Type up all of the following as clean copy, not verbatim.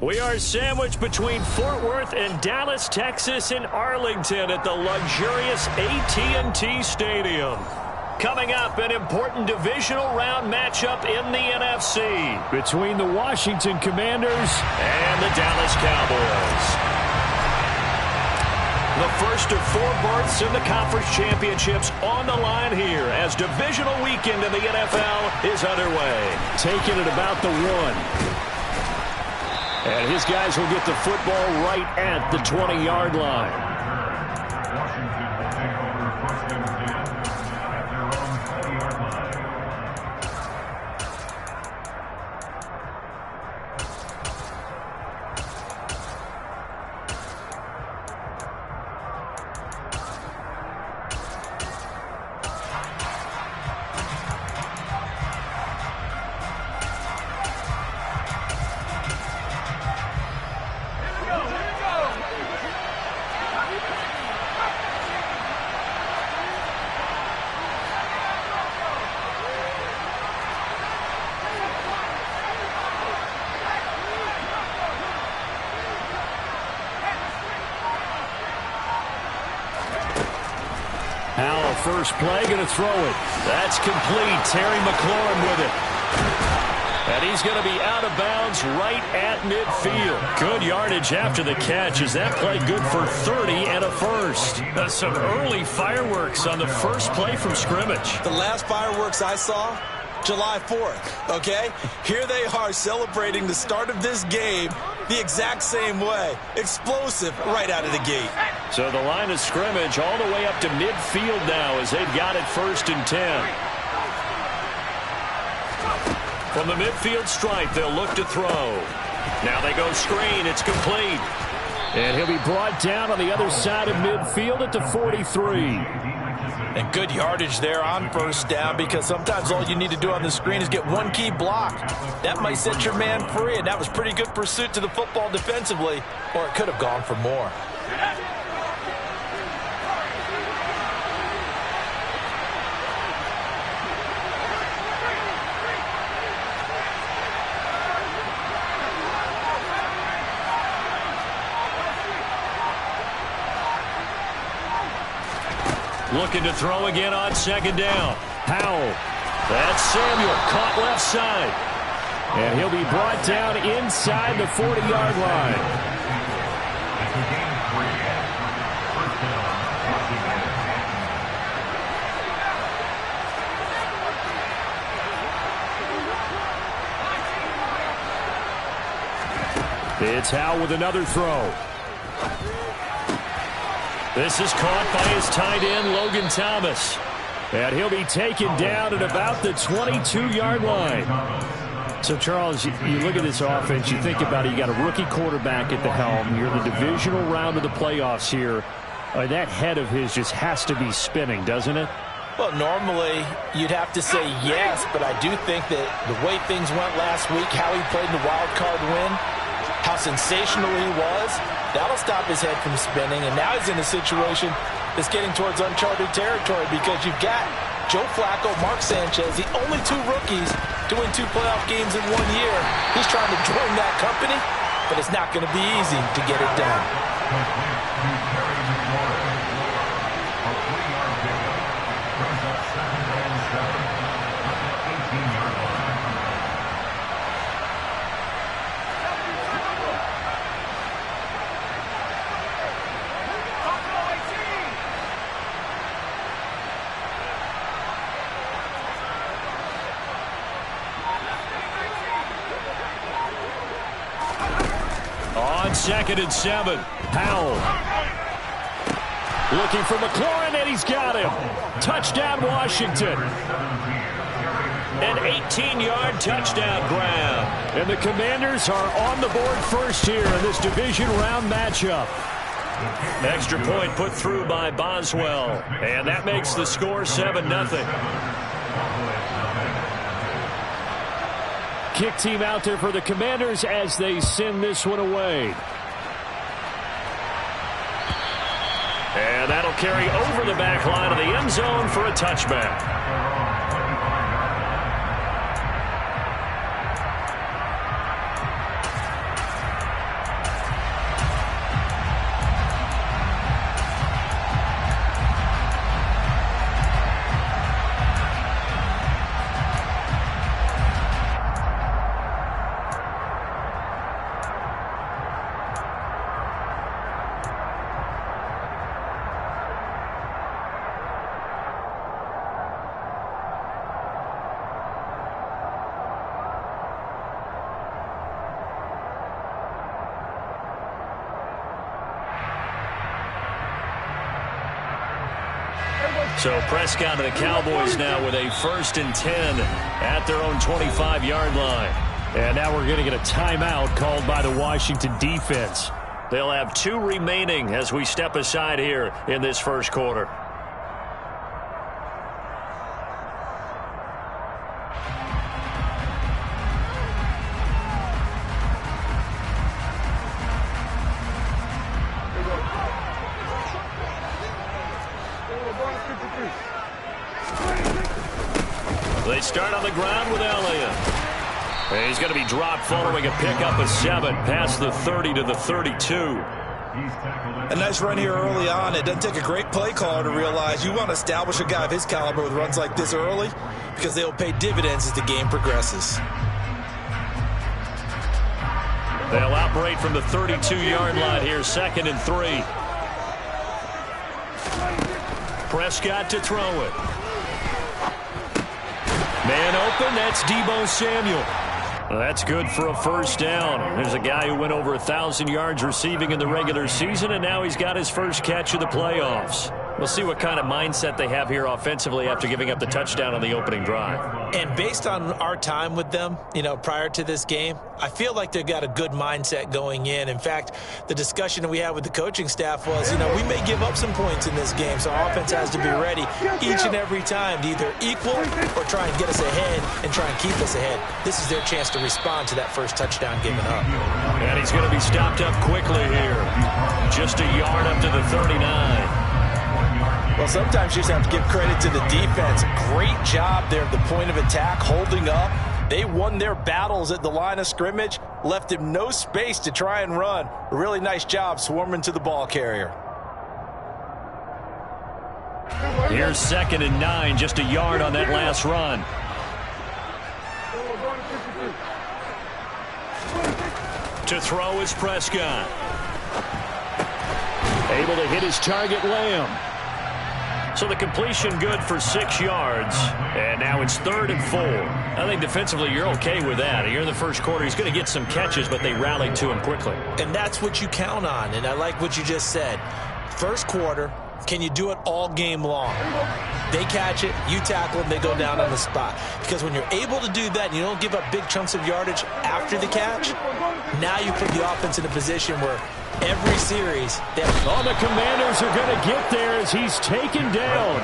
We are sandwiched between Fort Worth and Dallas, Texas, and Arlington at the luxurious AT&T Stadium. Coming up, an important divisional round matchup in the NFC between the Washington Commanders and the Dallas Cowboys. The first of 4 berths in the conference championships on the line here as divisional weekend in the NFL is underway. Taking it about the 1. And his guys will get the football right at the 20-yard line. Howell, first play, going to throw it. That's complete. Terry McLaurin with it. And he's going to be out of bounds right at midfield. Good yardage after the catch. Is that play good for 30 and a first? That's some early fireworks on the first play from scrimmage. The last fireworks I saw, July 4th, okay? Here they are celebrating the start of this game the exact same way. Explosive right out of the gate. So the line of scrimmage all the way up to midfield now as they've got it 1st and 10. From the midfield stripe, they'll look to throw. Now they go screen. It's complete. And he'll be brought down on the other side of midfield at the 43. And good yardage there on first down because sometimes all you need to do on the screen is get one key block. That might set your man free, and that was pretty good pursuit to the football defensively, or it could have gone for more. Looking to throw again on 2nd down. Howell. That's Samuel. Caught left side. And he'll be brought down inside the 40-yard line. It's Howell with another throw. This is caught by his tight end, Logan Thomas. And he'll be taken down at about the 22-yard line. So, Charles, you look at this offense, you think about it, you got a rookie quarterback at the helm. You're in the divisional round of the playoffs here. That head of his just has to be spinning, doesn't it? Well, normally you'd have to say yes, but I do think that the way things went last week, how he played in the wild card win, how sensational he was, that'll stop his head from spinning. And now he's in a situation that's getting towards uncharted territory because you've got Joe Flacco, Mark Sanchez, the only 2 rookies to win 2 playoff games in 1 year. He's trying to join that company, but it's not going to be easy to get it done. On 2nd and 7, Howell. Looking for McLaurin, and he's got him. Touchdown, Washington. An 18-yard touchdown grab. And the Commanders are on the board first here in this division round matchup. Extra point put through by Boswell. And that makes the score 7-0. Kick team out there for the Commanders as they send this one away. And that'll carry over the back line of the end zone for a touchback. So Prescott and the Cowboys now with a 1st and 10 at their own 25-yard line. And now we're going to get a timeout called by the Washington defense. They'll have 2 remaining as we step aside here in this first quarter. They start on the ground with Elliott. And he's going to be dropped following a pickup of 7 past the 30 to the 32. A nice run here early on. It doesn't take a great play caller to realize you want to establish a guy of his caliber with runs like this early because they'll pay dividends as the game progresses. They'll operate from the 32-yard line here, 2nd and 3. Prescott to throw it. Man open, that's Deebo Samuel. Well, that's good for a 1st down. There's a guy who went over 1,000 yards receiving in the regular season, and now he's got his first catch of the playoffs. We'll see what kind of mindset they have here offensively after giving up the touchdown on the opening drive. And based on our time with them, prior to this game, I feel like they've got a good mindset going in. In fact, the discussion that we had with the coaching staff was, we may give up some points in this game, so our offense has to be ready each and every time to either equal or try and get us ahead and try and keep us ahead. This is their chance to respond to that first touchdown given up. And he's going to be stopped up quickly here. Just a yard up to the 39. Well, sometimes you just have to give credit to the defense. Great job there at the point of attack, holding up. They won their battles at the line of scrimmage, left him no space to try and run. A really nice job swarming to the ball carrier. Here's 2nd and 9, just a yard on that last run. To throw is Prescott. Able to hit his target, Lamb. So the completion good for 6 yards. And now it's 3rd and 4. I think defensively you're okay with that. You're in the first quarter. He's going to get some catches, but they rallied to him quickly. And that's what you count on. And I like what you just said. First quarter, can you do it all game long? They catch it, you tackle them, they go down on the spot. Because when you're able to do that and you don't give up big chunks of yardage after the catch, now you put the offense in a position where every series, the Commanders are going to get there as he's taken down.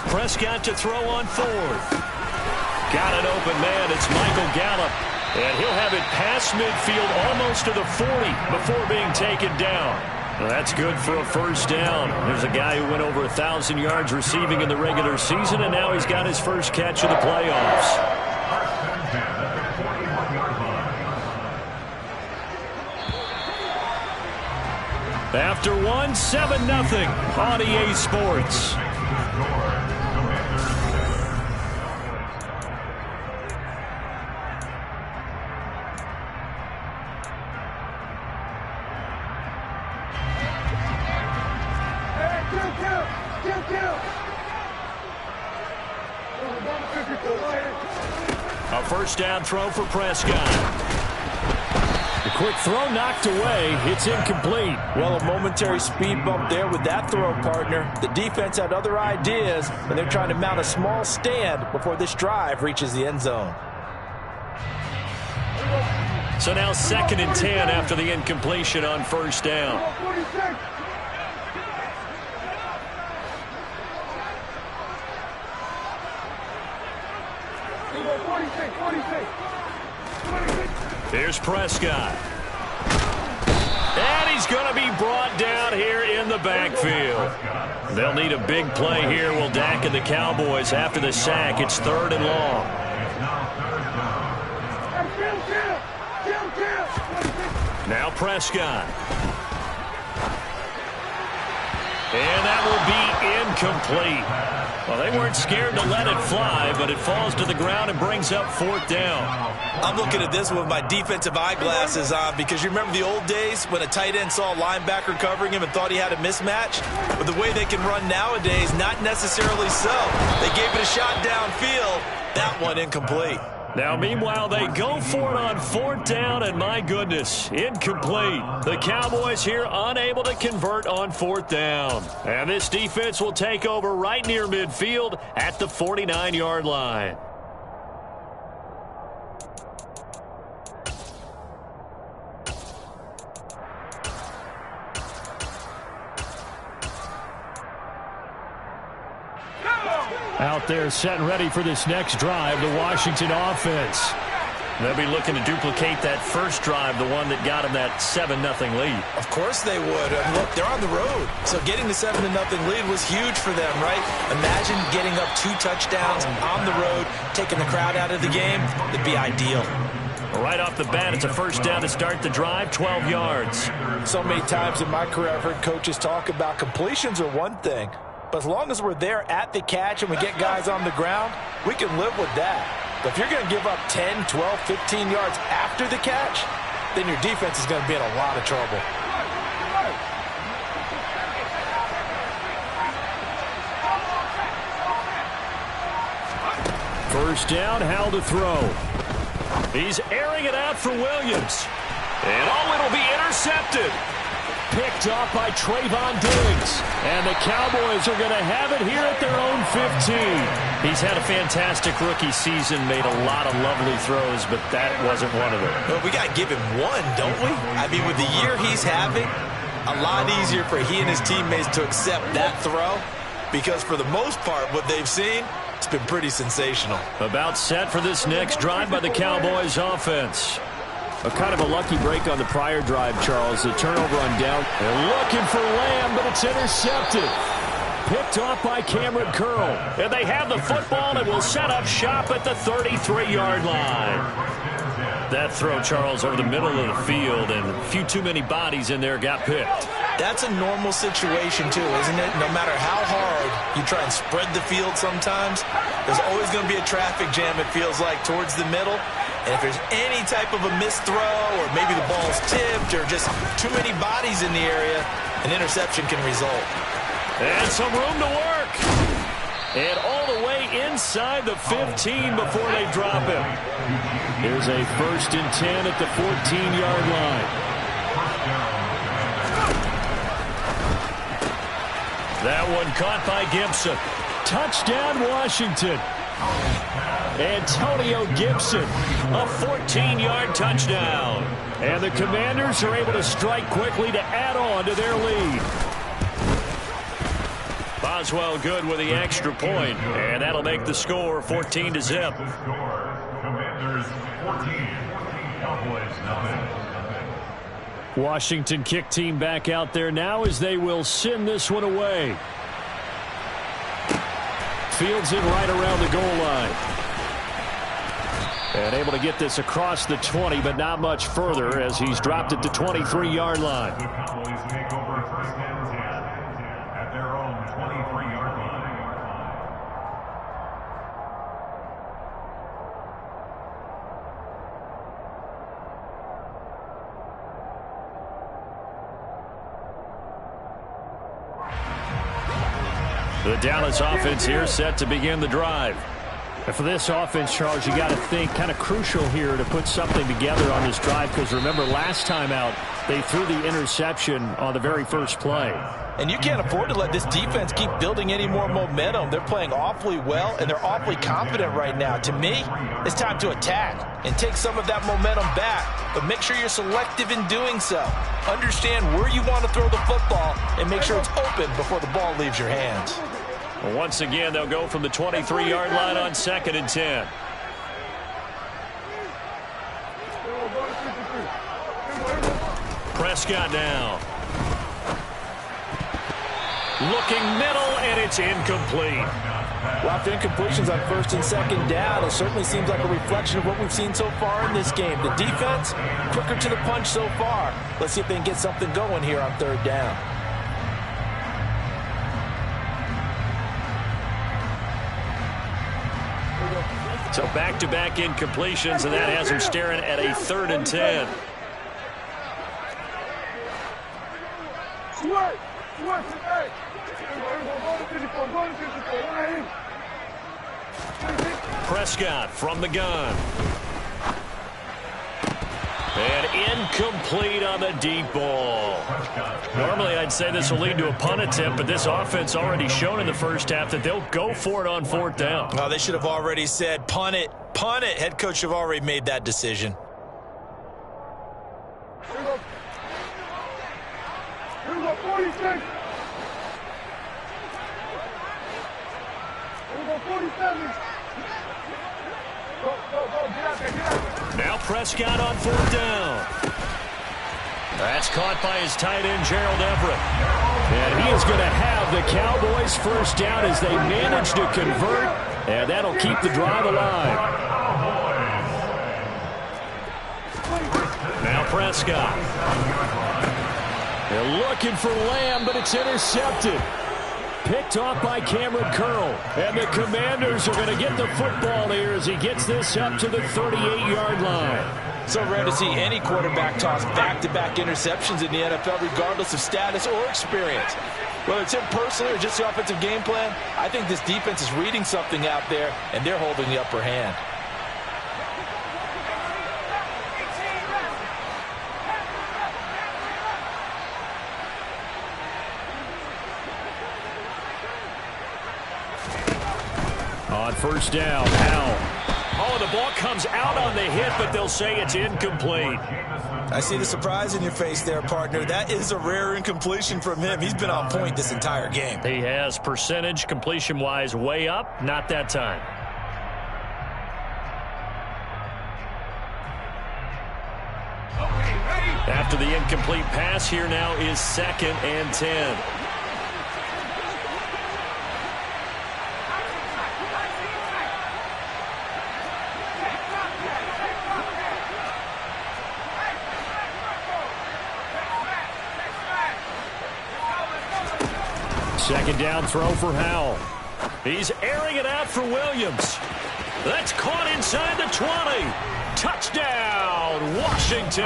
Prescott to throw on 4th. Got an open man. It's Michael Gallup. And he'll have it past midfield almost to the 40 before being taken down. Well, that's good for a 1st down. There's a guy who went over 1,000 yards receiving in the regular season, and now he's got his first catch of the playoffs. After 1, 7-0 on EA Sports. A 1st down throw for Prescott. The quick throw knocked away. It's incomplete. Well, a momentary speed bump there with that throw, partner. The defense had other ideas, and they're trying to mount a small stand before this drive reaches the end zone. So now 2nd and 10 after the incompletion on 1st down. Here's Prescott. And he's going to be brought down here in the backfield. They'll need a big play here, will Dak and the Cowboys after the sack. It's 3rd and long. Now Prescott. And that will be incomplete. Well, they weren't scared to let it fly, but it falls to the ground and brings up 4th down. I'm looking at this with my defensive eyeglasses on because you remember the old days when a tight end saw a linebacker covering him and thought he had a mismatch? But the way they can run nowadays, not necessarily so. They gave it a shot downfield. That one incomplete. Now, meanwhile, they go for it on 4th down, and my goodness, incomplete. The Cowboys here unable to convert on 4th down. And this defense will take over right near midfield at the 49-yard line. Out there set and ready for this next drive, the Washington offense. They'll be looking to duplicate that first drive, the one that got them that 7-0 lead. Of course they would. Look, they're on the road. So getting the 7-0 lead was huge for them, right? Imagine getting up 2 touchdowns on the road, taking the crowd out of the game. It'd be ideal. Right off the bat, it's a first down to start the drive, 12 yards. So many times in my career, I've heard coaches talk about completions are one thing. But as long as we're there at the catch and we get guys on the ground, we can live with that. But if you're going to give up 10, 12, 15 yards after the catch, then your defense is going to be in a lot of trouble. First down, Howell to throw. He's airing it out for Williams. And it'll be intercepted. Picked off by Trayvon Diggs. And the Cowboys are going to have it here at their own 15. He's had a fantastic rookie season, made a lot of lovely throws, but that wasn't one of them. Well, we got to give him one, don't we? I mean, with the year he's having, a lot easier for he and his teammates to accept that throw, because for the most part, what they've seen, it's been pretty sensational. About set for this next drive by the Cowboys offense. A kind of a lucky break on the prior drive, Charles. The turnover on down. They're looking for Lamb, but it's intercepted. Picked off by Cameron Curl. And they have the football and will set up shop at the 33-yard line. That throw, Charles, over the middle of the field, and a few too many bodies in there got picked. That's a normal situation, too, isn't it? No matter how hard you try and spread the field sometimes, there's always going to be a traffic jam, it feels like, towards the middle. And if there's any type of a missed throw, or maybe the ball's tipped, or just too many bodies in the area, an interception can result. And some room to work. And all the way inside the 15 before they drop him. Here's a 1st and 10 at the 14-yard line. That one caught by Gibson. Touchdown, Washington. Antonio Gibson, a 14-yard touchdown. And the Commanders are able to strike quickly to add on to their lead. Boswell good with the extra point, and that'll make the score 14-0. Commanders 14, Cowboys nothing. Washington kick team back out there now as they will send this one away. Fields it right around the goal line. And able to get this across the 20, but not much further as he's dropped it to 23-yard line. The Cowboys take over 1st and 10 at their own 23-yard line. The Dallas offense here set to begin the drive. And for this offense, Charles, you got to think kind of crucial here to put something together on this drive, because remember last time out they threw the interception on the very first play. And you can't afford to let this defense keep building any more momentum. They're playing awfully well, and they're awfully confident right now. To me, it's time to attack and take some of that momentum back, but make sure you're selective in doing so. Understand where you want to throw the football and make sure it's open before the ball leaves your hands. Well, once again, they'll go from the 23-yard line on 2nd and 10. Prescott now. Looking middle, and it's incomplete. Well, after incompletions on 1st and 2nd down, it certainly seems like a reflection of what we've seen so far in this game. The defense, quicker to the punch so far. Let's see if they can get something going here on 3rd down. So back-to-back incompletions, and that has him staring at a 3rd and 10. Prescott from the gun. And incomplete on the deep ball. Normally, I'd say this will lead to a punt attempt, but this offense already shown in the first half that they'll go for it on 4th down. Oh, they should have already said, punt it, punt it. Head coach should have already made that decision. Here we go, 46. Here we go, 47. Go, get out there, get out there. Now Prescott on 4th down. That's caught by his tight end, Gerald Everett. And he is going to have the Cowboys' first down as they manage to convert, and that'll keep the drive alive. Now Prescott. They're looking for Lamb, but it's intercepted. Picked off by Cameron Curl. And the Commanders are going to get the football here as he gets this up to the 38-yard line. So rare to see any quarterback toss back-to-back interceptions in the NFL, regardless of status or experience. Whether it's him personally or just the offensive game plan, I think this defense is reading something out there, and they're holding the upper hand. On 1st down, Howell. Oh, the ball comes out on the hit, but they'll say it's incomplete. I see the surprise in your face there, partner. That is a rare incompletion from him. He's been on point this entire game. He has percentage completion-wise way up, not that time. After the incomplete pass, here now is 2nd and 10. Second down throw for Howell. He's airing it out for Williams. That's caught inside the 20. Touchdown, Washington.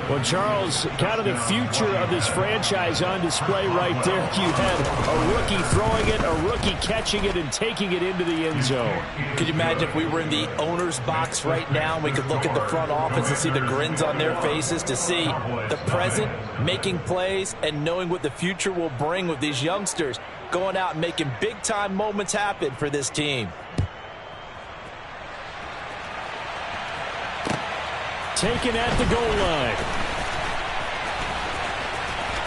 Well, Charles, kind of the future of this franchise on display right there. You had a rookie throwing it, a rookie catching it, and taking it into the end zone. Could you imagine if we were in the owner's box right now and we could look at the front office and see the grins on their faces, to see the present making plays and knowing what the future will bring with these youngsters going out and making big-time moments happen for this team. Taken at the goal line.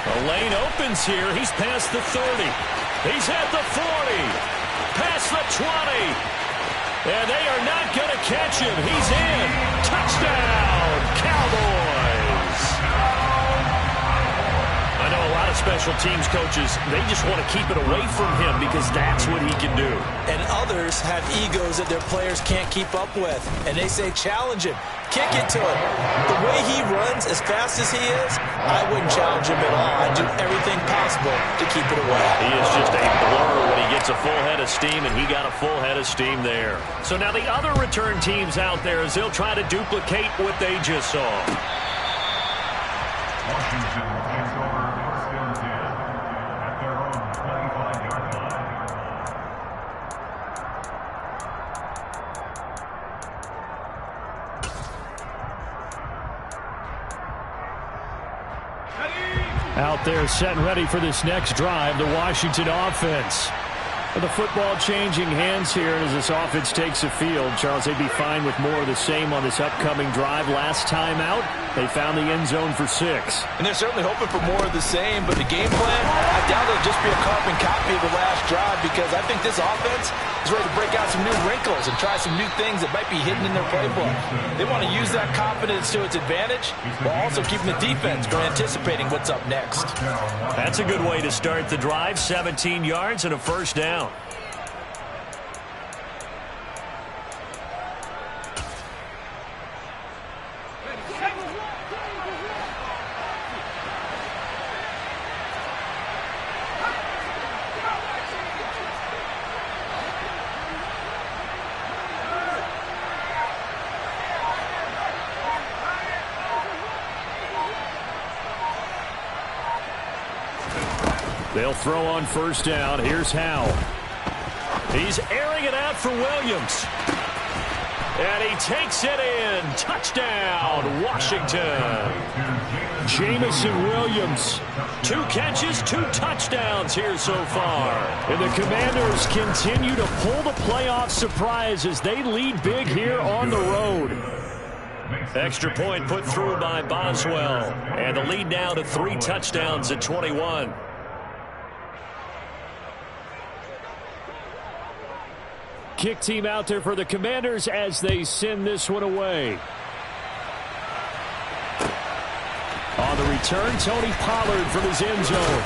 The lane opens here. He's past the 30. He's at the 40. Past the 20. And they are not going to catch him. He's in. Touchdown, Cowboys. I know a lot of special teams coaches, they just want to keep it away from him because that's what he can do. And others have egos that their players can't keep up with. And they say, challenge him. Kick it to him. The way he runs as fast as he is, I wouldn't challenge him at all. I'd do everything possible to keep it away. He is just a blur when he gets a full head of steam, and he got a full head of steam there. So now the other return teams out there as they'll try to duplicate what they just saw. Washington takes over 1st and 10 at their own 25-yard line. Out there set and ready for this next drive, the Washington offense. With the football changing hands here as this offense takes the field. Charles, they'd be fine with more of the same on this upcoming drive. Last time out, they found the end zone for 6. And they're certainly hoping for more of the same, but the game plan, I doubt it'll just be a carbon copy of the last drive, because I think this offense is ready to break out some new wrinkles and try some new things that might be hidden in their playbook. They want to use that confidence to its advantage while also keeping the defense from anticipating what's up next. That's a good way to start the drive. 17 yards and a 1st down. They'll throw on 1st down. Here's Howell. He's airing it out for Williams. And he takes it in. Touchdown, Washington. Jameson Williams. 2 catches, 2 touchdowns here so far. And the Commanders continue to pull the playoff surprise as they lead big here on the road. Extra point put through by Boswell. And the lead now to 3 touchdowns at 21. Kick team out there for the Commanders as they send this one away. On the return, Tony Pollard from his end zone.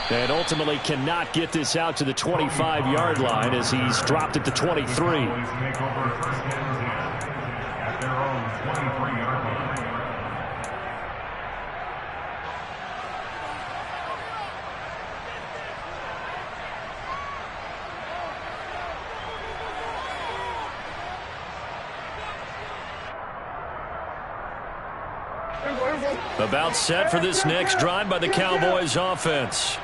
And ultimately cannot get this out to the 25-yard line as he's dropped at the 23. About set for this next drive by the Cowboys offense.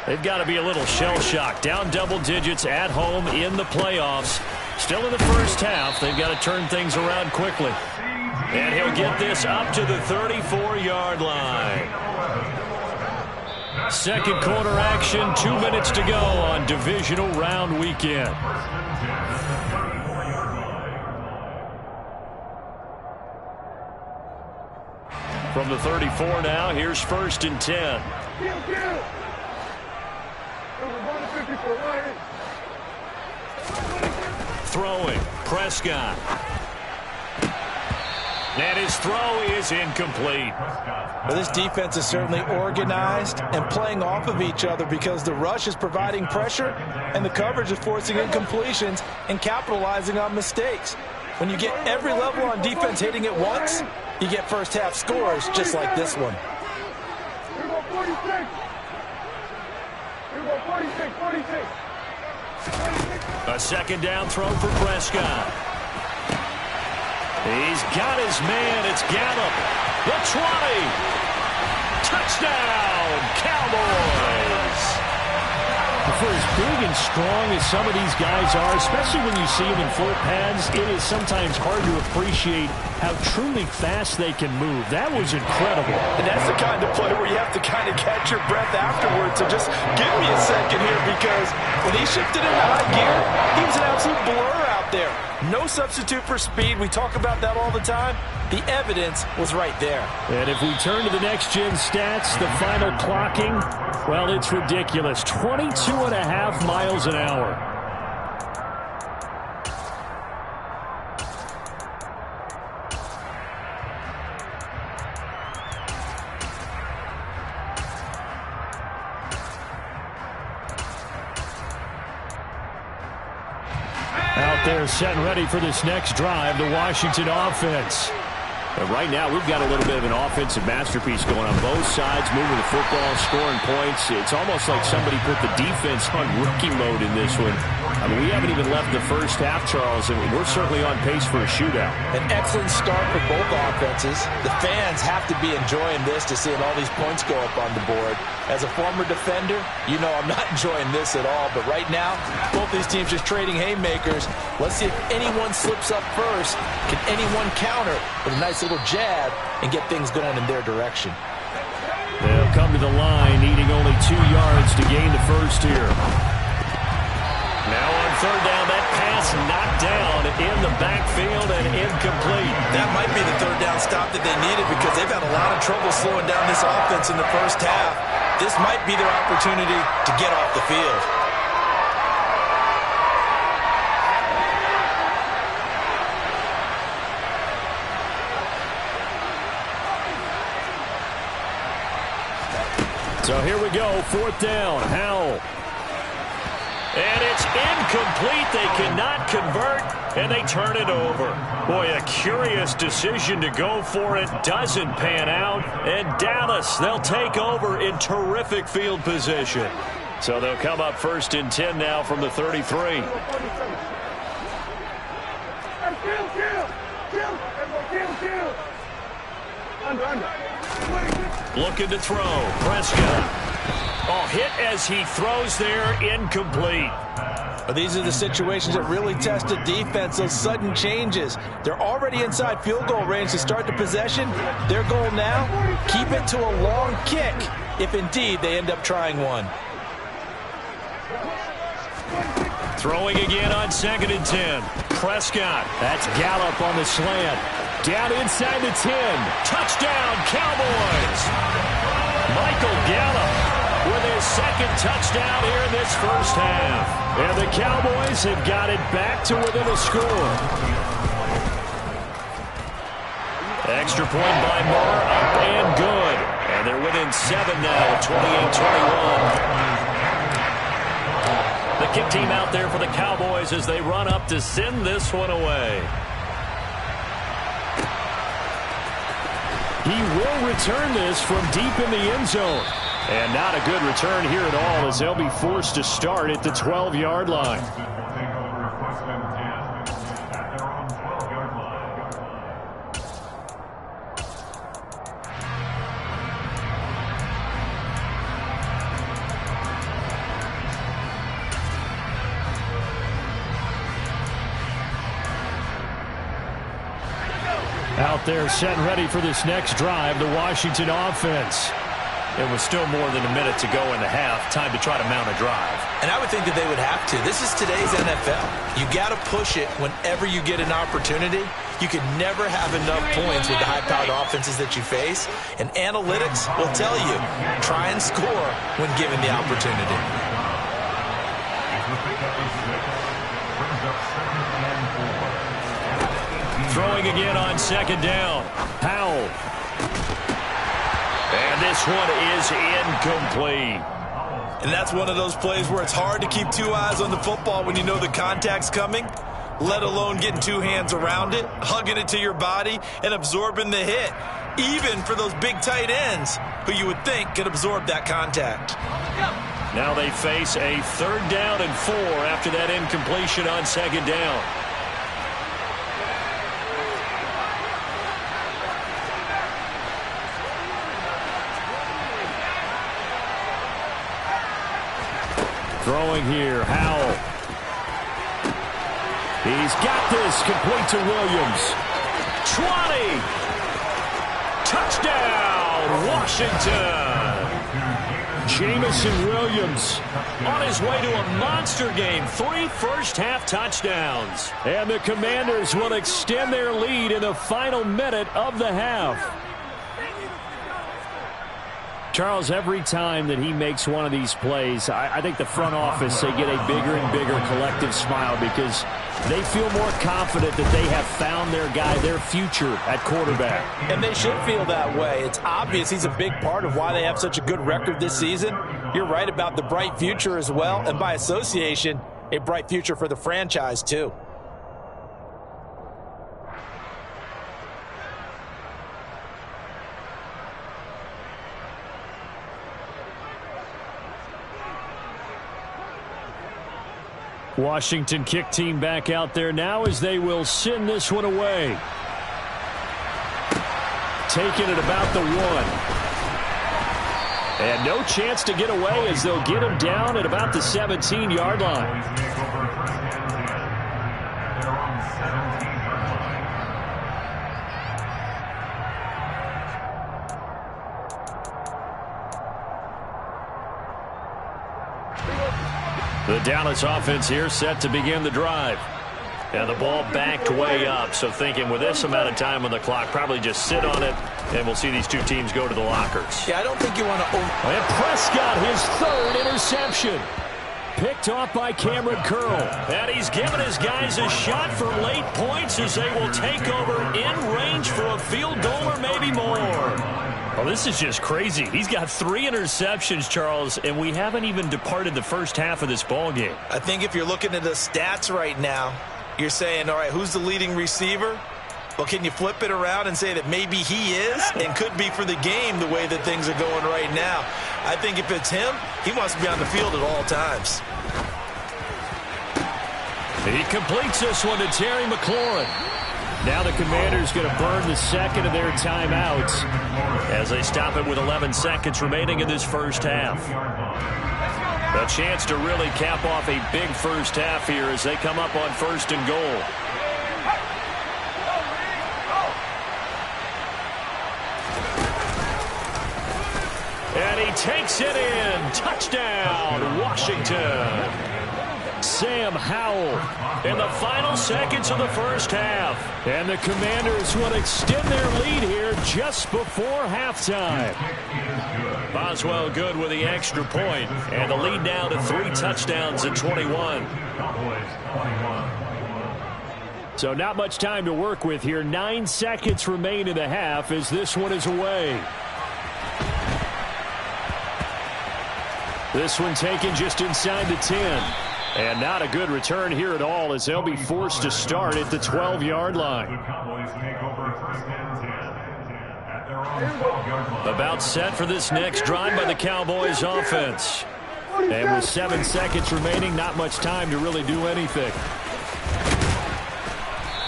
They've got to be a little shell-shocked. Down double digits at home in the playoffs. Still in the first half. They've got to turn things around quickly. And he'll get this up to the 34-yard line. Second quarter action. 2 minutes to go on divisional round weekend. From the 34 now, here's 1st and 10. Throwing, Prescott. And his throw is incomplete. Well, this defense is certainly organized and playing off of each other because the rush is providing pressure and the coverage is forcing incompletions and capitalizing on mistakes. When you get every level on defense hitting it once, you get first half scores just like this one. A second down throw for Prescott. He's got his man. It's Gallup. The 20. Touchdown, Cowboys. For as big and strong as some of these guys are, especially when you see them in full pads, it is sometimes hard to appreciate how truly fast they can move. That was incredible. And that's the kind of play where you have to kind of catch your breath afterwards. So just give me a second here because when he shifted into high gear, he was an absolute blur out there. No substitute for speed. We talk about that all the time. The evidence was right there. And if we turn to the next-gen stats, the final clocking, well, it's ridiculous. 22.5 miles an hour. Out there set and ready for this next drive, the Washington offense. And right now, we've got a little bit of an offensive masterpiece going on both sides, moving the football, scoring points. It's almost like somebody put the defense on rookie mode in this one. I mean, we haven't even left the first half, Charles, and we're certainly on pace for a shootout. An excellent start for both offenses. The fans have to be enjoying this to seeing all these points go up on the board. As a former defender, you know I'm not enjoying this at all. But right now, both these teams just trading haymakers. Let's see if anyone slips up first. Can anyone counter with a nice little jab and get things going in their direction? They'll come to the line, needing only 2 yards to gain the first here. Now on third down, that pass knocked down in the backfield and incomplete. That might be the third down stop that they needed because they've had a lot of trouble slowing down this offense in the first half. This might be their opportunity to get off the field. So here we go, fourth down, Howell. And it's incomplete. They cannot convert, and they turn it over. Boy, a curious decision to go for it. Doesn't pan out. And Dallas, they'll take over in terrific field position. So they'll come up 1st and 10 now from the 33. Looking to throw. Prescott. Oh, hit as he throws there, incomplete. These are the situations that really test a defense, those sudden changes. They're already inside field goal range to start the possession. Their goal now, keep it to a long kick, if indeed they end up trying one. Throwing again on 2nd and 10. Prescott. That's Gallup on the slant. Down inside the 10. Touchdown, Cowboys. Michael Gallup with his 2nd touchdown here in this first half. And the Cowboys have got it back to within a score. Extra point by Moore, up and good. And they're within 7 now, 28-21. The kick team out there for the Cowboys as they run up to send this one away. He will return this from deep in the end zone. And not a good return here at all as they'll be forced to start at the 12-yard line. Out there set and ready for this next drive, the Washington offense. It was still more than a minute to go in the half. Time to try to mount a drive. And I would think that they would have to. This is today's NFL. You got to push it whenever you get an opportunity. You can never have enough points with the high-powered offenses that you face. And analytics will tell you, try and score when given the opportunity. Throwing again on 2nd down. Powell. And this one is incomplete. And that's one of those plays where it's hard to keep two eyes on the football when you know the contact's coming, let alone getting two hands around it, hugging it to your body, and absorbing the hit, even for those big tight ends who you would think could absorb that contact. Now they face a 3rd down and 4 after that incompletion on 2nd down. Throwing here, Howell. He's got this, complete to Williams. 20! Touchdown, Washington! Jamison Williams on his way to a monster game. 3 first-half touchdowns. And the Commanders will extend their lead in the final minute of the half. Charles, every time that he makes one of these plays, I think the front office, they get a bigger and bigger collective smile because they feel more confident that they have found their guy, their future at quarterback. And they should feel that way. It's obvious he's a big part of why they have such a good record this season. You're right about the bright future as well, and by association, a bright future for the franchise too. Washington kick team back out there now as they will send this one away. Taking it about the 1. And no chance to get away as they'll get him down at about the 17-yard line. The Dallas offense here set to begin the drive. And the ball backed way up, so thinking with this amount of time on the clock, probably just sit on it, and we'll see these two teams go to the lockers. Yeah, I don't think you want to... And Prescott, his 3rd interception. Picked off by Cameron Curl. And he's given his guys a shot for late points as they will take over in range for a field goal or maybe more. Well, this is just crazy. He's got 3 interceptions, Charles, and we haven't even departed the first half of this ball game. I think if you're looking at the stats right now, you're saying, all right, who's the leading receiver? Well, can you flip it around and say that maybe he is and could be for the game the way that things are going right now? I think if it's him, he wants to be on the field at all times. He completes this one to Terry McLaurin. Now the Commanders going to burn the 2nd of their timeouts. as they stop it with 11 seconds remaining in this first half. A chance to really cap off a big first half here as they come up on 1st and goal. And he takes it in. Touchdown, Washington. Sam Howell in the final seconds of the first half. And the Commanders will extend their lead here just before halftime. Boswell good with the extra point. And the lead now to 3 touchdowns at 21. So not much time to work with here. 9 seconds remain in the half as this one is away. This one taken just inside the 10. And not a good return here at all as they'll be forced to start at the 12-yard line. About set for this next drive by the Cowboys offense. And with 7 seconds remaining, not much time to really do anything.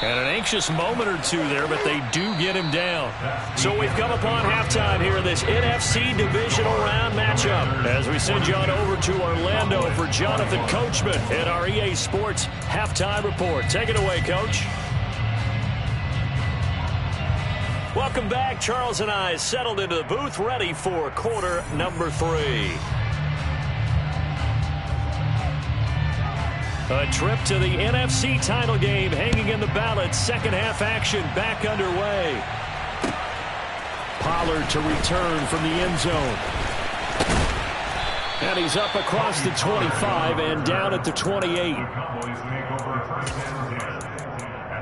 And an anxious moment or two there, but they do get him down. So we've come upon halftime here in this NFC Divisional Round matchup. As we send you on over to Orlando for Jonathan Coachman in our EA Sports Halftime Report. Take it away, Coach. Welcome back. Charles and I settled into the booth, ready for quarter number 3. A trip to the NFC title game hanging in the balance. Second half action back underway. Pollard to return from the end zone. And he's up across the 25 and down at the 28. At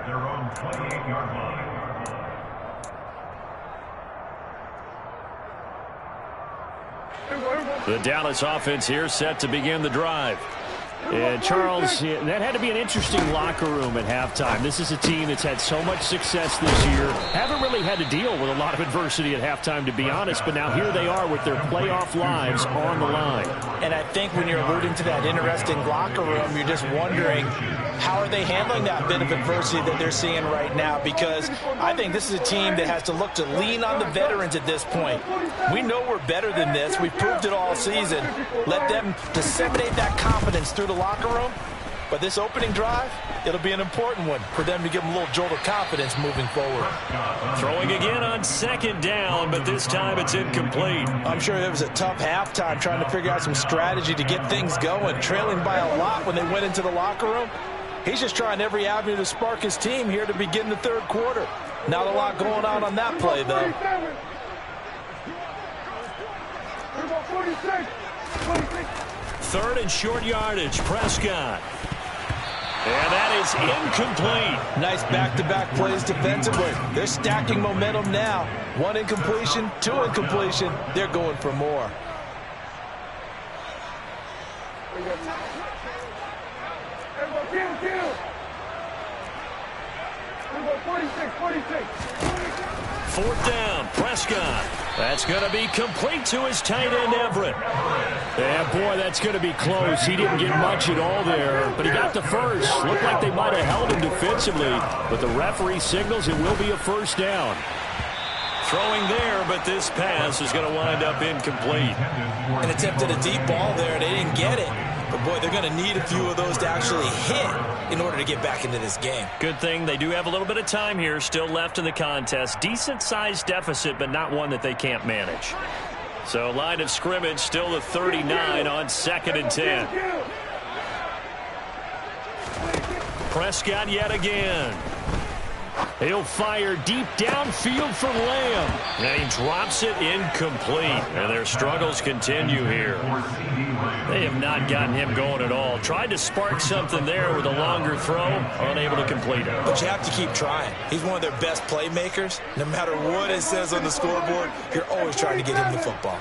their own 28-yard line. The Dallas offense here set to begin the drive. And Charles, that had to be an interesting locker room at halftime. This is a team that's had so much success this year. Haven't really had to deal with a lot of adversity at halftime, to be honest. But now here they are with their playoff lives on the line. And I think when you're alluding to that interesting locker room, you're just wondering, how are they handling that bit of adversity that they're seeing right now? Because I think this is a team that has to look to lean on the veterans at this point. We know we're better than this. We've proved it all season. Let them disseminate that confidence through the locker room. But this opening drive, it'll be an important one for them to give them a little jolt of confidence moving forward. Throwing again on 2nd down, but this time it's incomplete. I'm sure it was a tough halftime trying to figure out some strategy to get things going, trailing by a lot when they went into the locker room. He's just trying every avenue to spark his team here to begin the 3rd quarter. Not a lot going on that play, though. 3rd and short yardage, Prescott. And that is incomplete. Nice back-to-back plays defensively. They're stacking momentum now. 1 incompletion, 2 incompletion. They're going for more. Fourth down, Prescott. That's going to be complete to his tight end, Everett. Yeah, boy, that's going to be close. He didn't get much at all there, but he got the first. Looked like they might have held him defensively, but the referee signals it will be a first down. Throwing there, but this pass is going to wind up incomplete. An attempt at a deep ball there. They didn't get it. But, boy, they're going to need a few of those to actually hit in order to get back into this game. Good thing they do have a little bit of time here still left in the contest. Decent-sized deficit, but not one that they can't manage. So line of scrimmage still the 39 on 2nd and 10. Prescott yet again. He'll fire deep downfield for Lamb. And he drops it incomplete. And their struggles continue here. They have not gotten him going at all. Tried to spark something there with a longer throw. Unable to complete it. But you have to keep trying. He's one of their best playmakers. No matter what it says on the scoreboard, you're always trying to get him the football.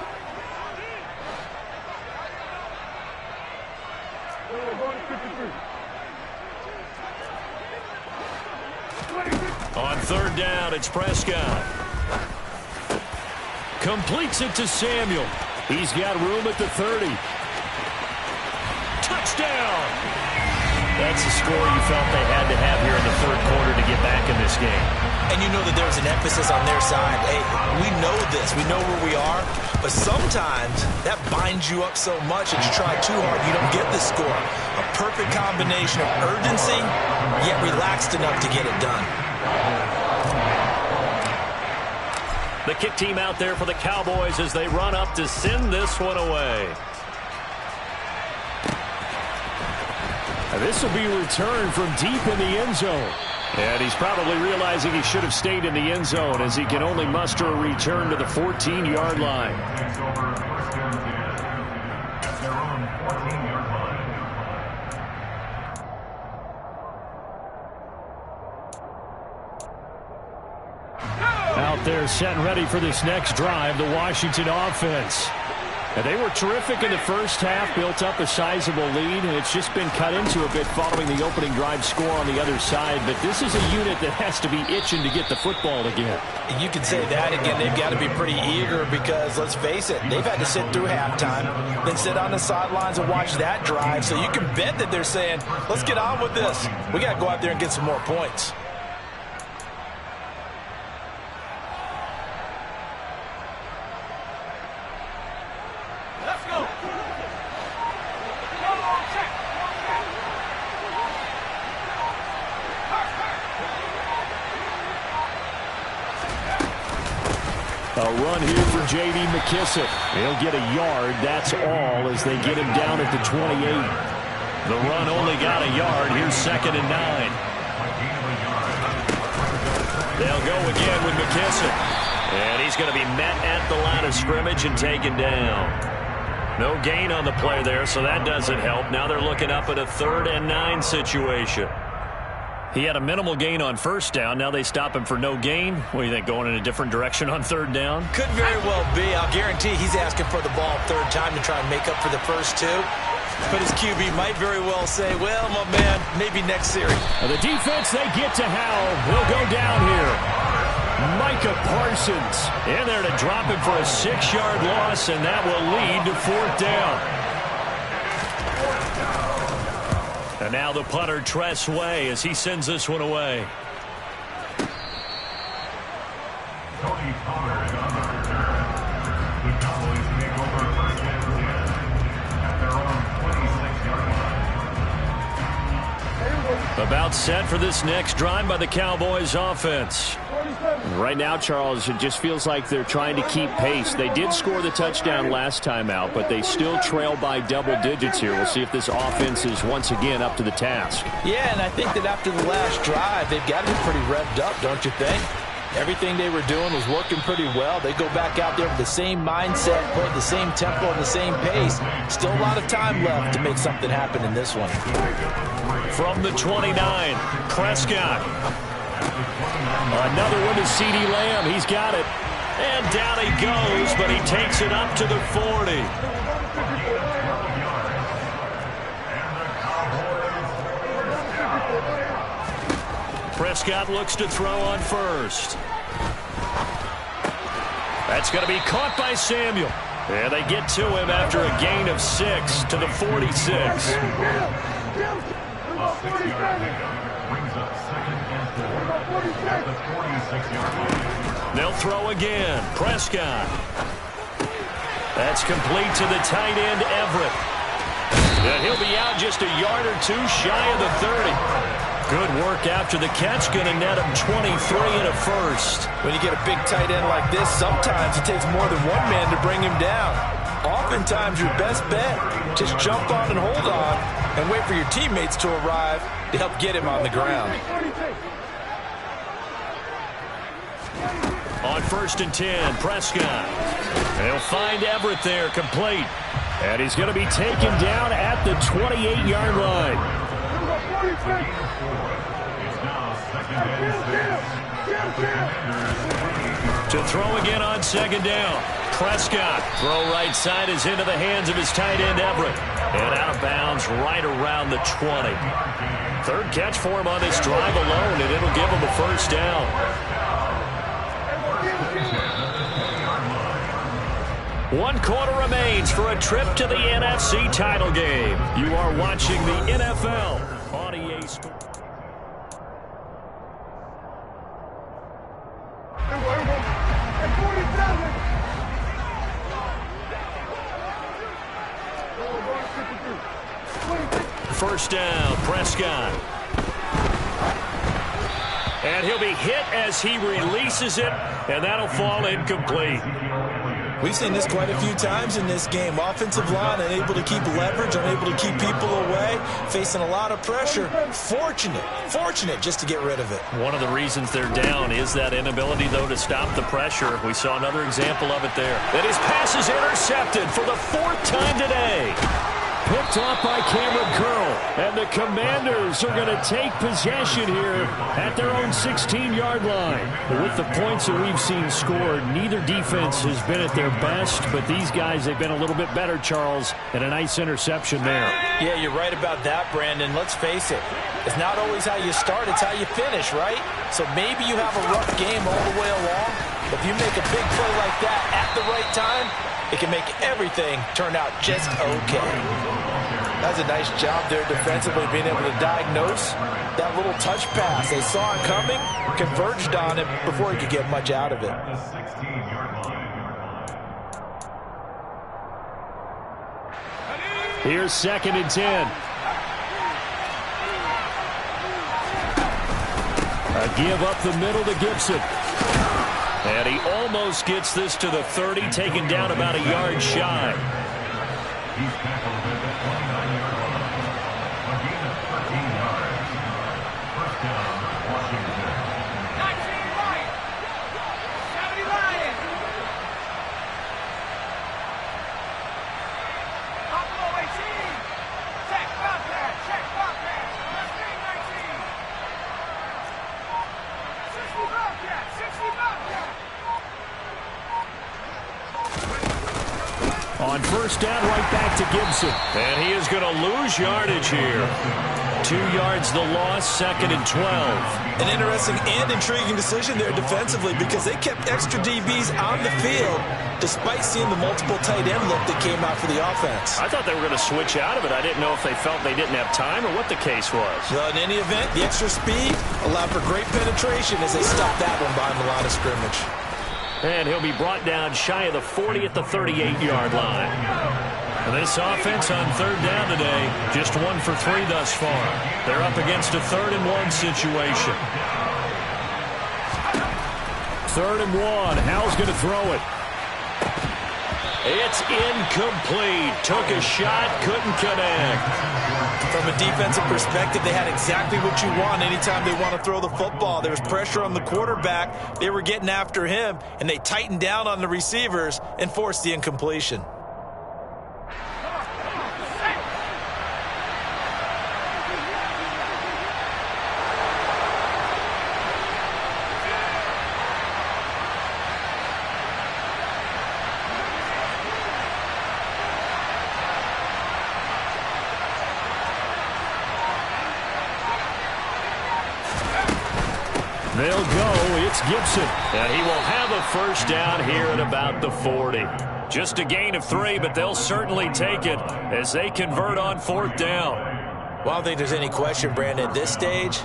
On 3rd down, it's Prescott. Completes it to Samuel. He's got room at the 30. Touchdown! That's the score you felt they had to have here in the third quarter to get back in this game. And you know that there's an emphasis on their side. Hey, we know this. We know where we are. But sometimes that binds you up so much that you try too hard, you don't get the score. A perfect combination of urgency, yet relaxed enough to get it done. The kick team out there for the Cowboys as they run up to send this one away. This will be returned from deep in the end zone. And he's probably realizing he should have stayed in the end zone as he can only muster a return to the 14-yard line. Takes over first down 10 at their own 14-yard line. Out there set and ready for this next drive, the Washington offense. And they were terrific in the first half, built up a sizable lead, and it's just been cut into a bit following the opening drive score on the other side. But this is a unit that has to be itching to get the football again. You can say that again. They've got to be pretty eager because, let's face it, they've had to sit through halftime, then sit on the sidelines and watch that drive. So you can bet that they're saying, let's get on with this. We got to go out there and get some more points. A run here for J.D. McKissic. He'll get a yard, that's all, as they get him down at the 28. The run only got a yard. Here's 2nd and 9. They'll go again with McKissic. And he's going to be met at the line of scrimmage and taken down. No gain on the play there, so that doesn't help. Now they're looking up at a 3rd and 9 situation. He had a minimal gain on first down. Now they stop him for no gain. What do you think, going in a different direction on 3rd down? Could very well be. I'll guarantee he's asking for the ball 3rd time to try and make up for the first 2. But his QB might very well say, well, my man, maybe next series. The defense, they get to Howell. He'll go down here. Micah Parsons in there to drop him for a 6-yard loss, and that will lead to 4th down. And now the punter, Tress Way, as he sends this one away. Tony Pollard on the return. The Cowboys take over first down 10 at their own 26-yard line. About set for this next drive by the Cowboys offense. Right now, Charles, it just feels like they're trying to keep pace. They did score the touchdown last time out, but they still trail by double digits here. We'll see if this offense is once again up to the task. Yeah, and I think that after the last drive, they've got to be pretty revved up, don't you think? Everything they were doing was working pretty well. They go back out there with the same mindset, play the same tempo and the same pace. Still a lot of time left to make something happen in this one. From the 29, Prescott. Another one to CeeDee Lamb. He's got it. And down he goes, but he takes it up to the 40. Prescott looks to throw on first. That's going to be caught by Samuel. And they get to him after a gain of 6 to the 46. They'll throw again. Prescott. That's complete to the tight end, Everett. And he'll be out just a yard or 2 shy of the 30. Good work after the catch. Going to net him 23 and a first. When you get a big tight end like this, sometimes it takes more than one man to bring him down. Oftentimes, your best bet, just jump on and hold on and wait for your teammates to arrive to help get him on the ground. On 1st and 10, Prescott. They'll find Everett there, complete. And he's going to be taken down at the 28-yard line. To throw again on 2nd down. Prescott. Throw right side is into the hands of his tight end, Everett. And out of bounds right around the 20. 3rd catch for him on this drive alone, and it'll give him a first down. 1 quarter remains for a trip to the NFC title game. You are watching the NFL on EA Sports. First down, Prescott. And he'll be hit as he releases it, and that'll fall incomplete. We've seen this quite a few times in this game. Offensive line unable to keep leverage, unable to keep people away, facing a lot of pressure. Fortunate just to get rid of it. One of the reasons they're down is that inability, though, to stop the pressure. We saw another example of it there. And his pass is intercepted for the 4th time today. Picked off by Cameron Curl. And the Commanders are going to take possession here at their own 16-yard line. With the points that we've seen scored, neither defense has been at their best, but these guys, they've been a little bit better, Charles, and a nice interception there. Yeah, you're right about that, Brandon. Let's face it. It's not always how you start, it's how you finish, right? So maybe you have a rough game all the way along, but if you make a big play like that at the right time, it can make everything turn out just okay. That's a nice job there defensively, being able to diagnose that little touch pass. They saw it coming, converged on it before he could get much out of it. Here's 2nd and 10. A give up the middle to Gibson. And he almost gets this to the 30, taken down about a yard shy. He's tackled at the 29-yard line. A gain of 13 yards. First down, Washington. 19 Lions. 70 Lions. Buffalo 18. Check Bobcat. Check Bobcat. 19. 60 Bobcat. 60 Bobcat. On first down, right back to Gibson. And he is going to lose yardage here. 2 yards the loss, 2nd and 12. An interesting and intriguing decision there defensively because they kept extra DBs on the field despite seeing the multiple tight end look that came out for the offense. I thought they were going to switch out of it. I didn't know if they felt they didn't have time or what the case was. Well, in any event, the extra speed allowed for great penetration as they stopped that one behind the line of scrimmage. And he'll be brought down shy of the 40 at the 38-yard line. This offense on 3rd down today, just 1 for 3 thus far. They're up against a 3rd and 1 situation. 3rd and 1. Howell's going to throw it. It's incomplete. Took a shot, couldn't connect. From a defensive perspective, they had exactly what you want anytime they want to throw the football. There was pressure on the quarterback. They were getting after him, and they tightened down on the receivers and forced the incompletion. They'll go. It's Gibson. And he will have a first down here at about the 40. Just a gain of 3, but they'll certainly take it as they convert on 4th down. Well, I don't think there's any question, Brandon, at this stage.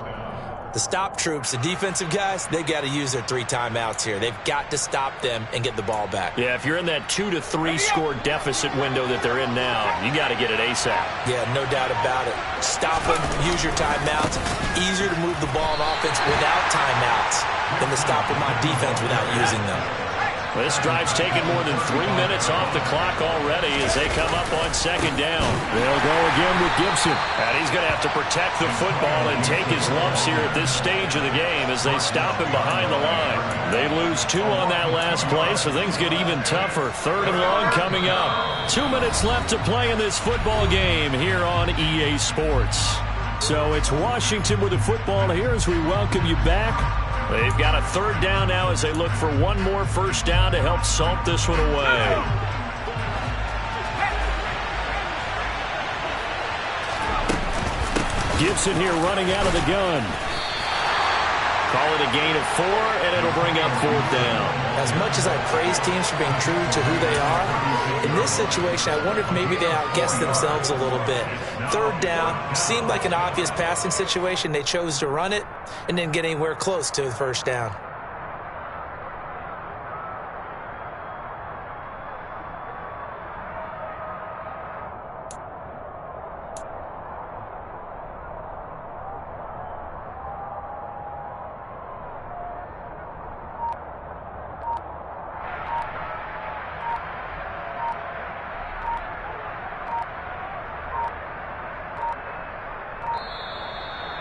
The stop troops, the defensive guys, they got to use their 3 timeouts here. They've got to stop them and get the ball back. Yeah, if you're in that 2 to 3 score deficit window that they're in now, you got to get it ASAP. Yeah, no doubt about it. Stop them, use your timeouts. Easier to move the ball on offense without timeouts than to stop them on defense without using them. This drive's taken more than 3 minutes off the clock already as they come up on 2nd down. They'll go again with Gibson. And he's going to have to protect the football and take his lumps here at this stage of the game as they stop him behind the line. They lose 2 on that last play, so things get even tougher. 3rd and long coming up. 2 minutes left to play in this football game here on EA Sports. So it's Washington with the football here as we welcome you back. They've got a 3rd down now as they look for one more first down to help salt this one away. Gibson here running out of the gun. Call it a gain of 4, and it'll bring up 4th down. As much as I praise teams for being true to who they are, in this situation, I wonder if maybe they outguessed themselves a little bit. 3rd down seemed like an obvious passing situation. They chose to run it and didn't get anywhere close to the 1st down.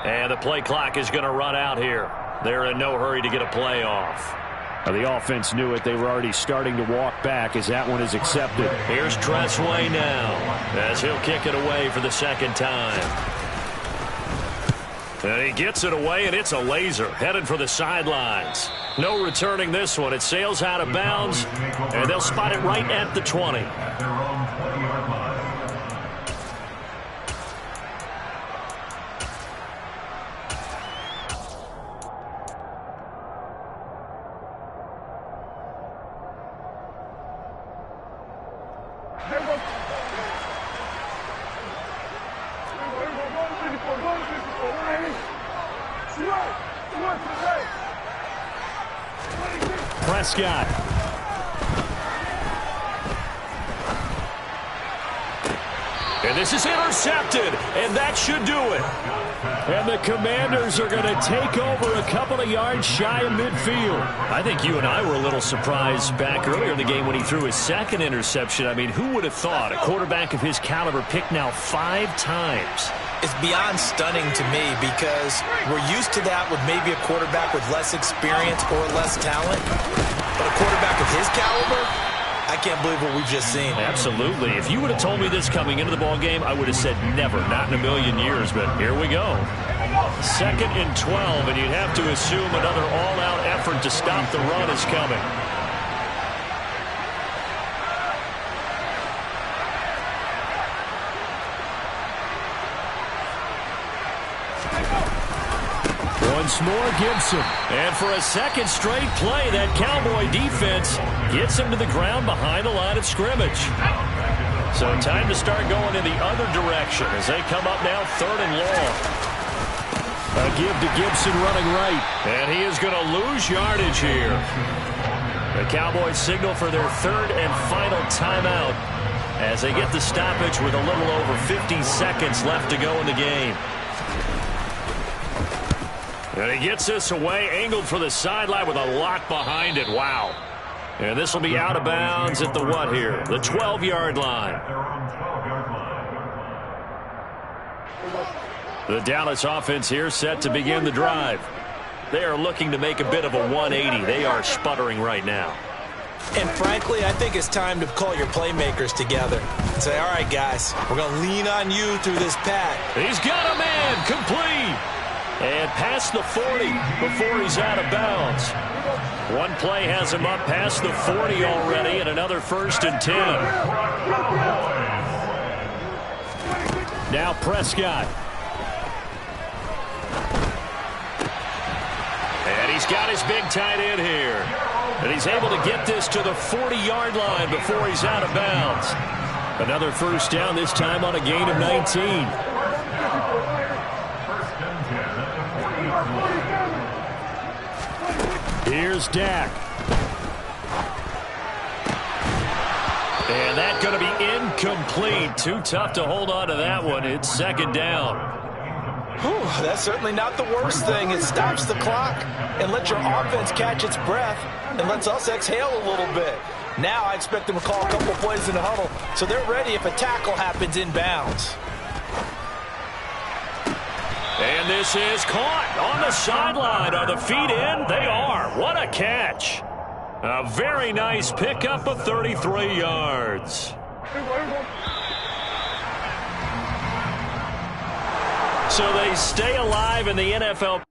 And the play clock is going to run out here. They're in no hurry to get a play off. Now, the offense knew it. They were already starting to walk back as that one is accepted. Here's Tressway now as he'll kick it away for the 2nd time. And he gets it away, and it's a laser headed for the sidelines. No returning this one. It sails out of bounds, and they'll spot it right at the 20. At their own 20-yard line. Prescott. And this is intercepted, and that should do it. And the Commanders are going to take over a couple of yards shy of midfield. I think you and I were a little surprised back earlier in the game when he threw his 2nd interception. I mean, who would have thought a quarterback of his caliber picked now 5 times? It's beyond stunning to me because we're used to that with maybe a quarterback with less experience or less talent. But a quarterback of his caliber, I can't believe what we've just seen. Absolutely. If you would have told me this coming into the ball game, I would have said never, not in a million years. But here we go. 2nd and 12, and you'd have to assume another all-out effort to stop the run is coming. Once more, Gibson. And for a 2nd straight play, that Cowboy defense gets him to the ground behind the line of scrimmage. So time to start going in the other direction as they come up now 3rd and long. A give to Gibson running right. And he is going to lose yardage here. The Cowboys signal for their 3rd and final timeout as they get the stoppage with a little over 50 seconds left to go in the game. And he gets this away, angled for the sideline with a lock behind it. Wow. And this will be out of bounds at the what here? The 12-yard line. At their own 12-yard line. The Dallas offense here set to begin the drive. They are looking to make a bit of a 180. They are sputtering right now. And frankly, I think it's time to call your playmakers together and say, all right, guys, we're going to lean on you through this pack. He's got a man complete. And past the 40 before he's out of bounds. One play has him up past the 40 already, and another 1st and 10. Now Prescott. And he's got his big tight end here. And he's able to get this to the 40-yard line before he's out of bounds. Another 1st down, this time on a gain of 19. Here's Dak. And that's going to be incomplete. Too tough to hold on to that one. It's 2nd down. Whew, that's certainly not the worst thing. It stops the clock and lets your offense catch its breath and lets us exhale a little bit. Now I expect them to call a couple plays in the huddle so they're ready if a tackle happens inbounds. And this is caught on the sideline. Are the feet in? They are. What a catch. A very nice pickup of 33 yards. So they stay alive in the NFL.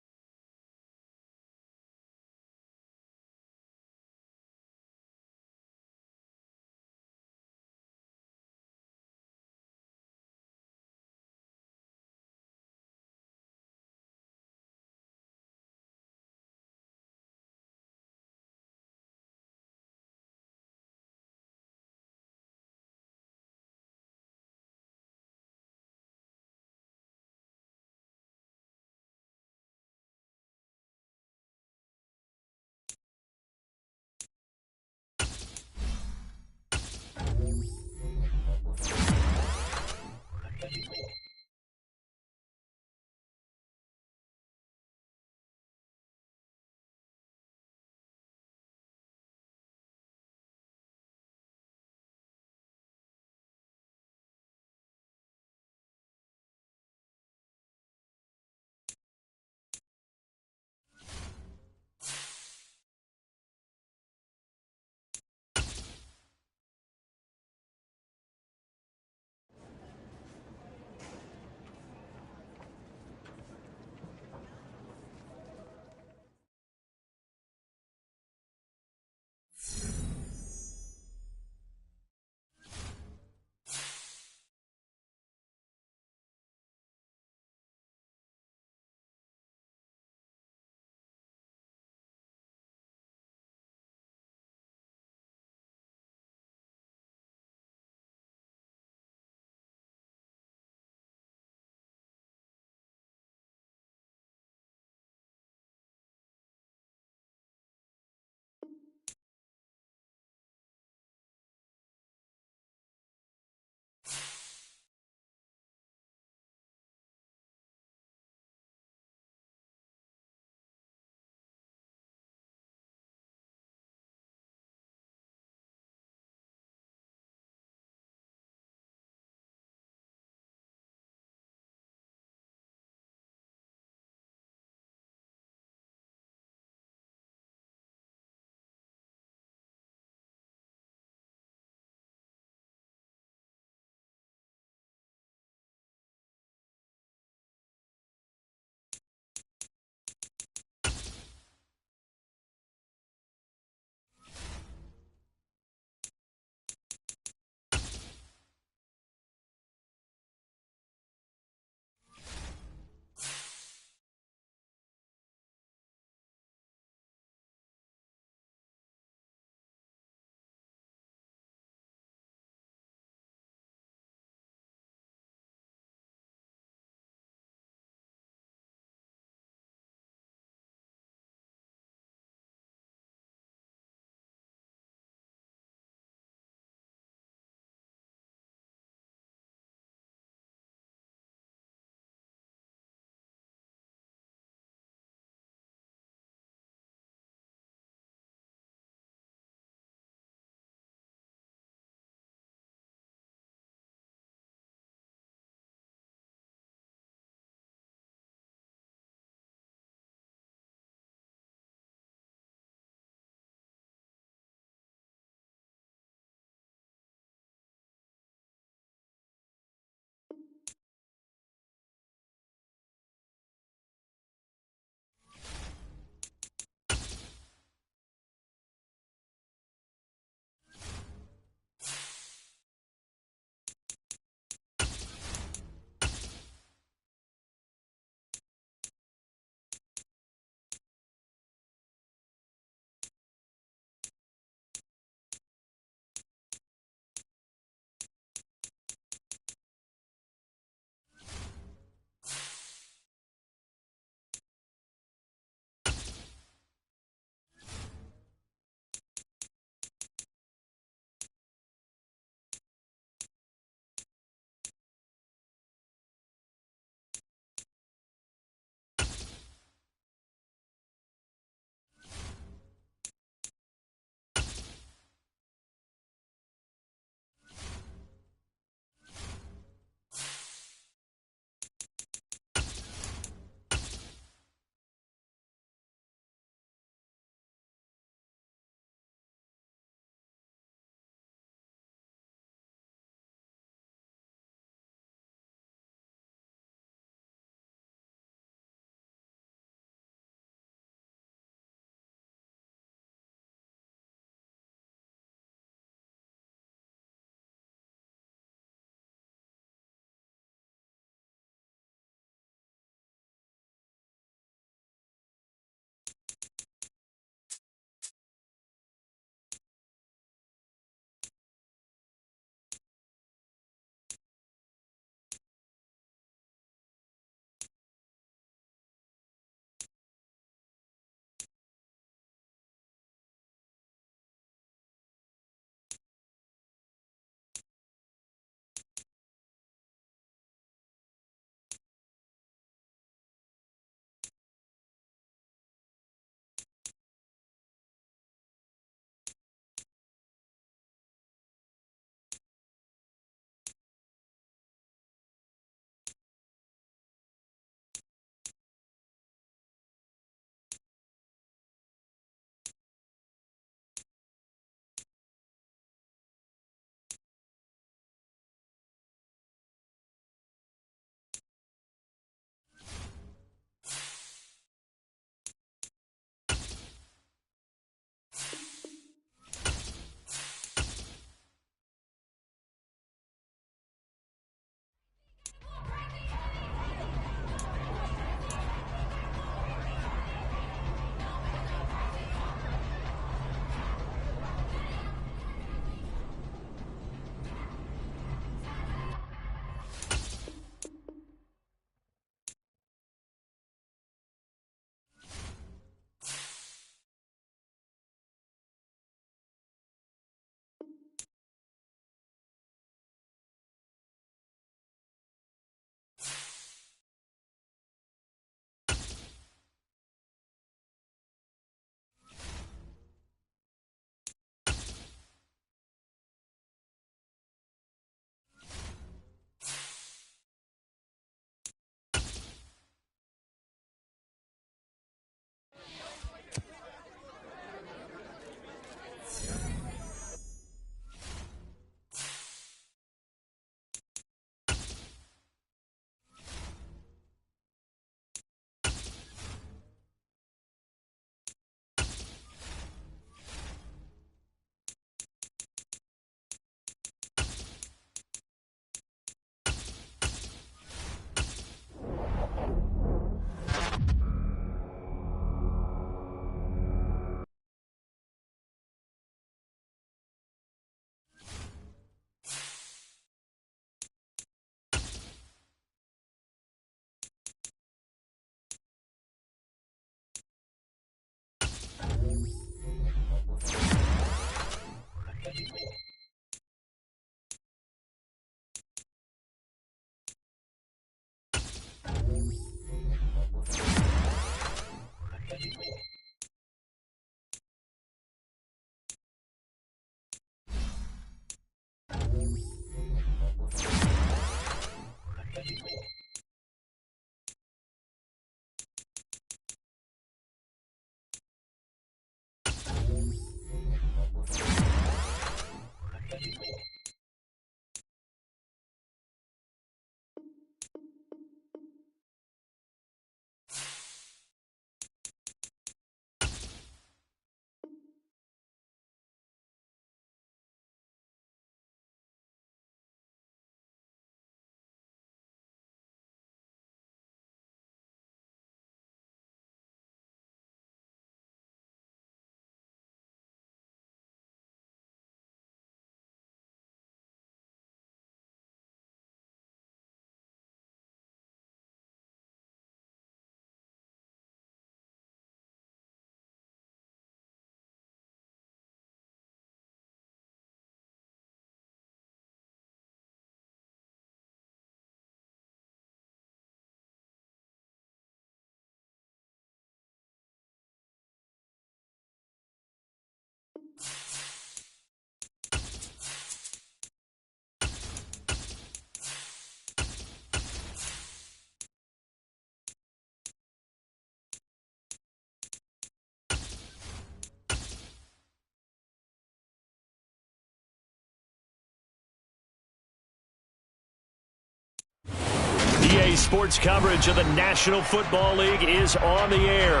NBC Sports coverage of the National Football League is on the air.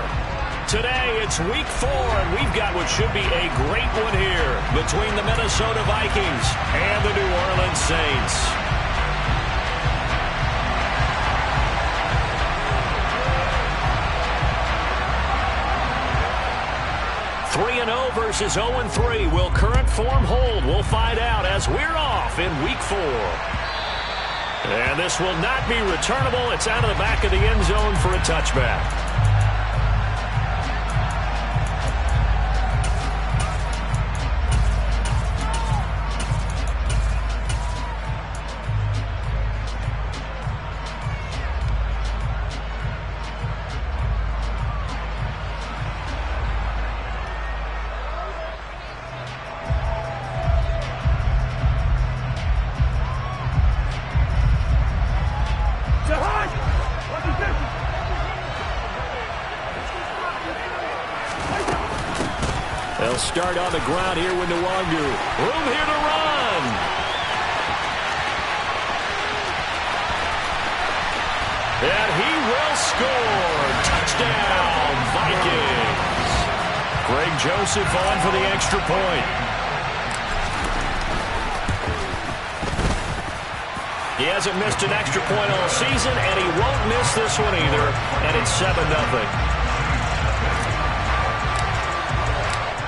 Today, it's Week 4, and we've got what should be a great one here between the Minnesota Vikings and the New Orleans Saints. 3-0 versus 0-3. Will current form hold? We'll find out as we're off in Week 4. And this will not be returnable. It's out of the back of the end zone for a touchback. They'll start on the ground here with Nwangu. Room here to run. And he will score. Touchdown, Vikings. Greg Joseph on for the extra point. He hasn't missed an extra point all season, and he won't miss this one either. And it's 7-0.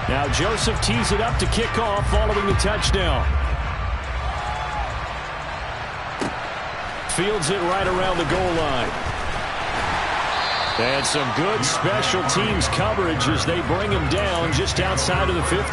Now Joseph tees it up to kick off following the touchdown. Fields it right around the goal line. And some good special teams coverage as they bring him down just outside of the 15.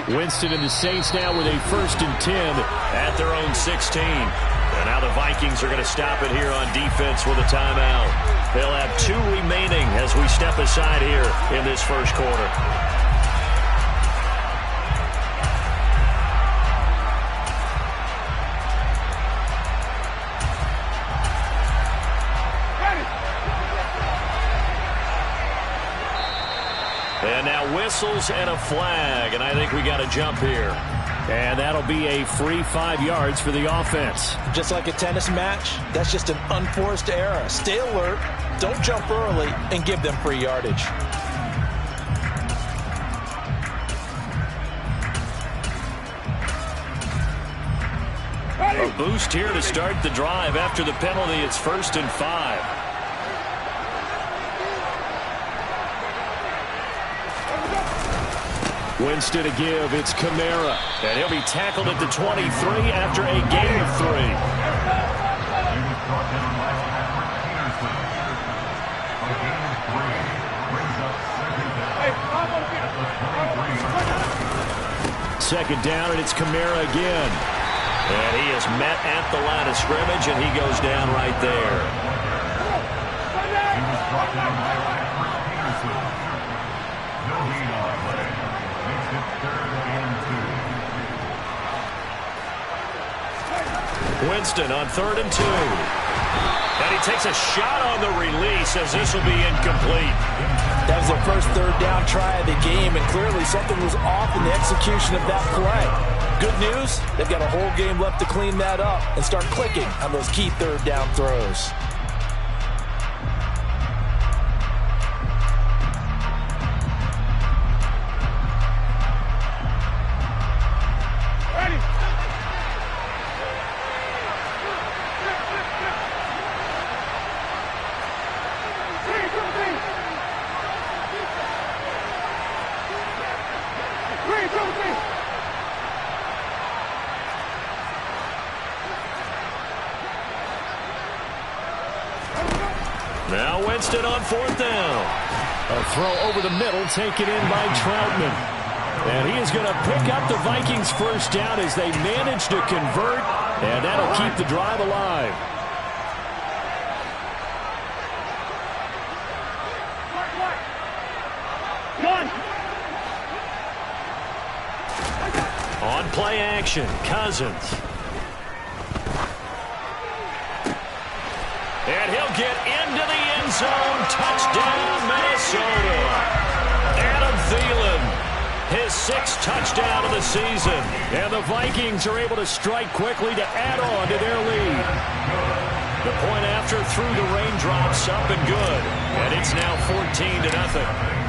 Winston and the Saints now with a 1st and 10 at their own 16. And now the Vikings are going to stop it here on defense with a timeout. They'll have 2 remaining as we step aside here in this first quarter. And now whistles and a flag, and I think we got a jump here. And that'll be a free 5 yards for the offense. Just like a tennis match, that's just an unforced error. Stay alert, don't jump early, and give them free yardage. A boost here to start the drive after the penalty. It's 1st and 5. Winston to give. It's Kamara. And he'll be tackled at the 23 after a gain of 3. Second down, and it's Kamara again. And he is met at the line of scrimmage, and he goes down right there. He was brought down by Peterson. No lead on play. Makes it 3rd and 2. Winston on 3rd and 2. And he takes a shot on the release as this will be incomplete. That was their first 3rd down try of the game, and clearly something was off in the execution of that play. Good news, they've got a whole game left to clean that up and start clicking on those key 3rd down throws. Now Winston on 4th down. A throw over the middle taken in by Troutman. And he is going to pick up the Vikings' 1st down as they manage to convert. And that'll keep the drive alive. Gun! On play action, Cousins. And he'll get into the end zone. Touchdown, Minnesota. Adam Thielen, his 6th touchdown of the season. And the Vikings are able to strike quickly to add on to their lead. The point after through the raindrops, up and good. And it's now 14-0.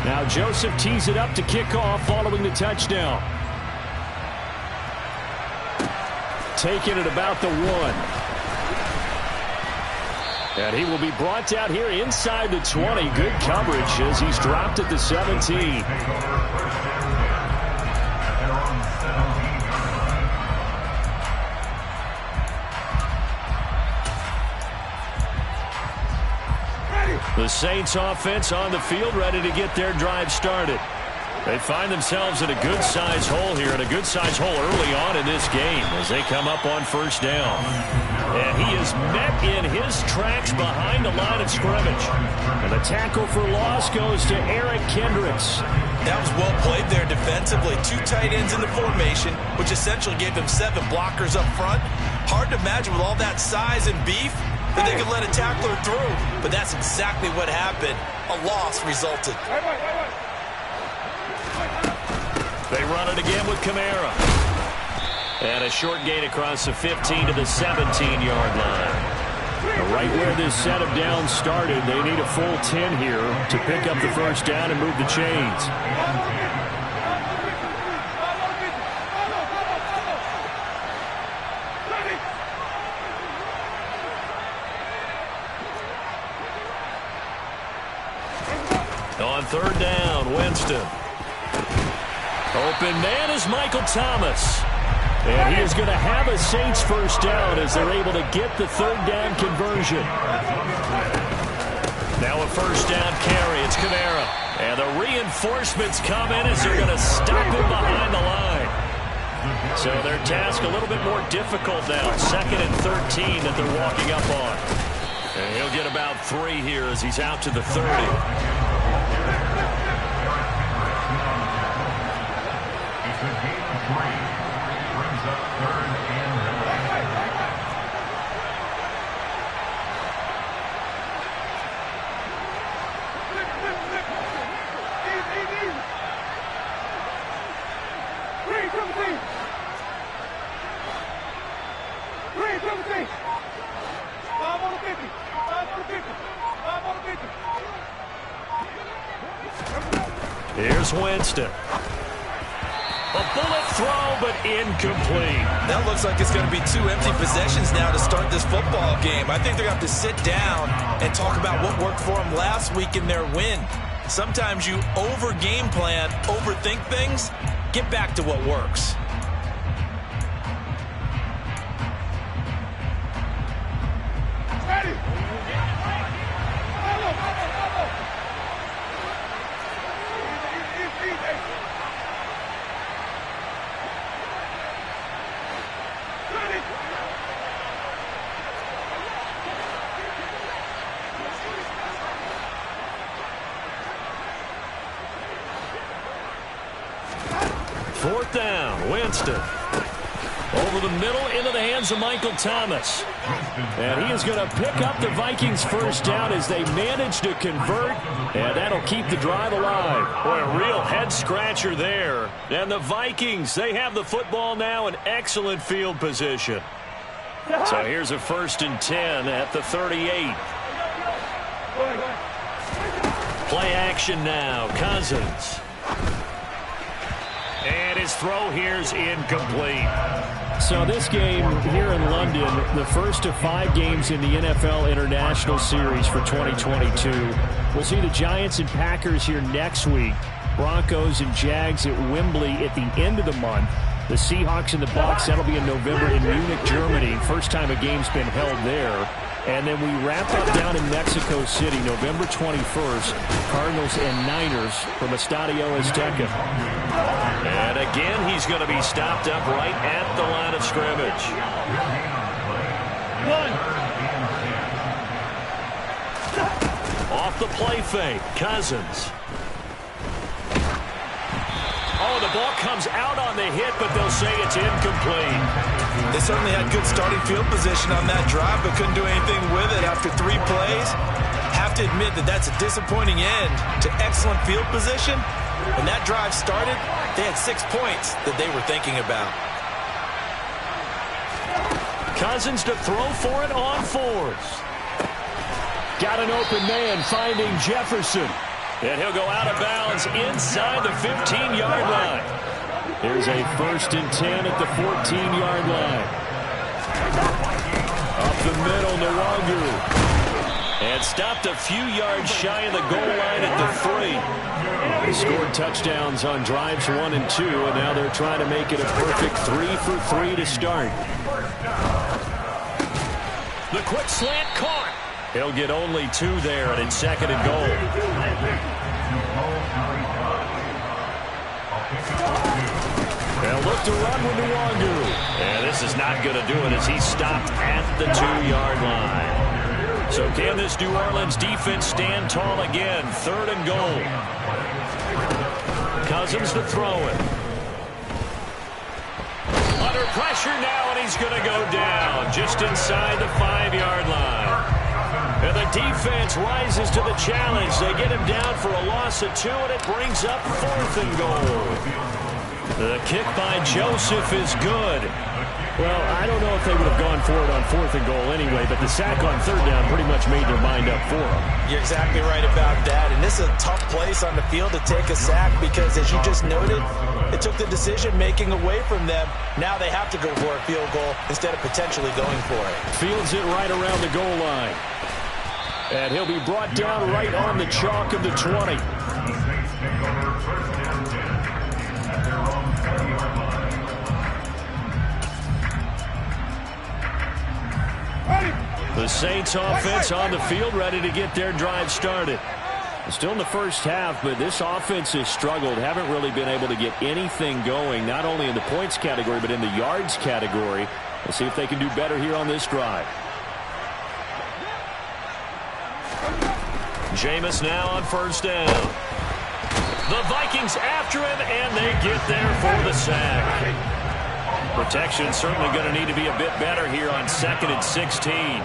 Now Joseph tees it up to kick off following the touchdown. Taking it about the 1. And he will be brought down here inside the 20. Good coverage as he's dropped at the 17. The Saints offense on the field, ready to get their drive started. They find themselves in a good-sized hole here, and a good-sized hole early on in this game as they come up on first down. And he is met in his tracks behind the line of scrimmage. And the tackle for loss goes to Eric Kendricks. That was well played there defensively. 2 tight ends in the formation, which essentially gave them 7 blockers up front. Hard to imagine with all that size and beef that they could let a tackler through. But that's exactly what happened. A loss resulted. They run it again with Kamara. And a short gain across the 15 to the 17-yard line. Right where this set of downs started, they need a full 10 here to pick up the first down and move the chains. On third down, Winston. Open man is Michael Thomas. And he is going to have a Saints first down as they're able to get the third down conversion. Now a first down carry. It's Kamara. And the reinforcements come in as they're going to stop him behind the line. So their task a little bit more difficult now. 2nd and 13 that they're walking up on. And he'll get about 3 here as he's out to the 30. Here's Winston. A bullet throw, but incomplete. That looks like it's going to be 2 empty possessions now to start this football game. I think they're going to have to sit down and talk about what worked for them last week in their win. Sometimes you over-game plan, overthink things. Get back to what works. Fourth down, Winston. Over the middle into the hands of Michael Thomas. And he is going to pick up the Vikings first down as they manage to convert. And that'll keep the drive alive. Boy, a real head-scratcher there. And the Vikings, they have the football now in excellent field position. So here's a 1st and 10 at the 38. Play action now, Cousins. And his throw here's incomplete. So this game here in London, the first of 5 games in the NFL International Series for 2022. We'll see the Giants and Packers here next week. Broncos and Jags at Wembley at the end of the month. The Seahawks and the Bucs, that'll be in November in Munich, Germany. First time a game's been held there. And then we wrap up down in Mexico City, November 21st, Cardinals and Niners from Estadio Azteca. And again, he's going to be stopped up right at the line of scrimmage. Off the play fake, Cousins. Oh, the ball comes out on the hit, but they'll say it's incomplete. They certainly had good starting field position on that drive, but couldn't do anything with it after 3 plays. Have to admit that that's a disappointing end to excellent field position. When that drive started, they had 6 points that they were thinking about. Cousins to throw for it on 4th. Got an open man finding Jefferson. And he'll go out of bounds inside the 15-yard line. Here's a 1st and 10 at the 14-yard line. Up the middle, Nwangu. And stopped a few yards shy of the goal line at the 3. They scored touchdowns on drives 1 and 2, and now they're trying to make it a perfect 3 for 3 to start. The quick slant caught. He'll get only 2 there, and it's 2nd and goal. They'll look to run with Nwangu. And this is not going to do it as he's stopped at the 2-yard line. So can this New Orleans defense stand tall again? 3rd and goal. Cousins to throw it. Under pressure now, and he's going to go down just inside the 5-yard line. And the defense rises to the challenge. They get him down for a loss of 2, and it brings up 4th and goal. The kick by Joseph is good. Well, I don't know if they would have gone for it on 4th and goal anyway, but the sack on 3rd down pretty much made their mind up for them. You're exactly right about that, and this is a tough place on the field to take a sack because, as you just noted, it took the decision-making away from them. Now they have to go for a field goal instead of potentially going for it. Fields it right around the goal line. And he'll be brought down right on the chalk of the 20. The Saints offense on the field, ready to get their drive started. Still in the first half, but this offense has struggled. Haven't really been able to get anything going, not only in the points category, but in the yards category. We'll see if they can do better here on this drive. Jameis now on 1st down. The Vikings after him, and they get there for the sack. Protection certainly going to need to be a bit better here on 2nd and 16.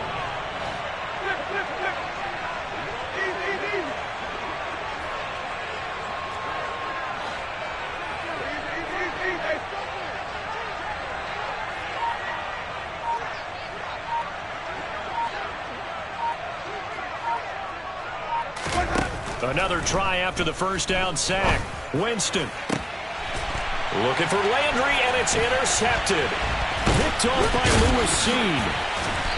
Another try after the 1st down sack. Winston. Looking for Landry, and it's intercepted. Picked off by Lewis Cine.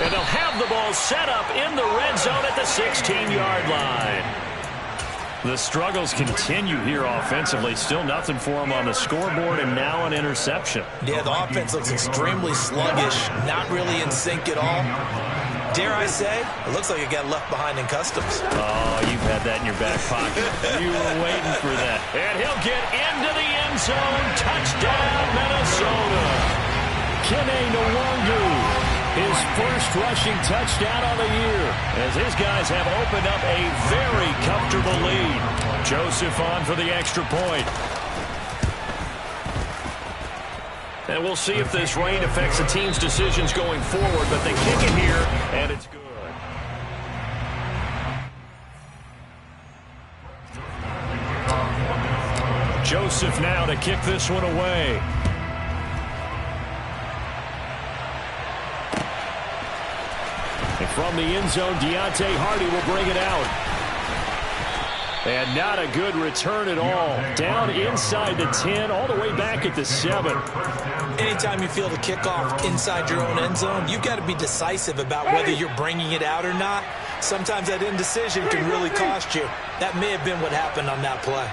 And they'll have the ball set up in the red zone at the 16-yard line. The struggles continue here offensively. Still nothing for them on the scoreboard, and now an interception. Yeah, the offense looks extremely sluggish, not really in sync at all. Dare I say, it looks like it got left behind in customs. Oh, you've had that in your back pocket. You were waiting for that. And he'll get into the end zone. Touchdown, Minnesota. Kene Nwangu, his first rushing touchdown on the year, as his guys have opened up a very comfortable lead. Joseph on for the extra point. And we'll see if this rain affects the team's decisions going forward, but they kick it here, and it's good. Joseph now to kick this one away. And from the end zone, Deontay Hardy will bring it out. And not a good return at all. Down inside the 10, all the way back at the 7. Anytime you feel the kickoff inside your own end zone, you've got to be decisive about whether you're bringing it out or not. Sometimes that indecision can really cost you. That may have been what happened on that play.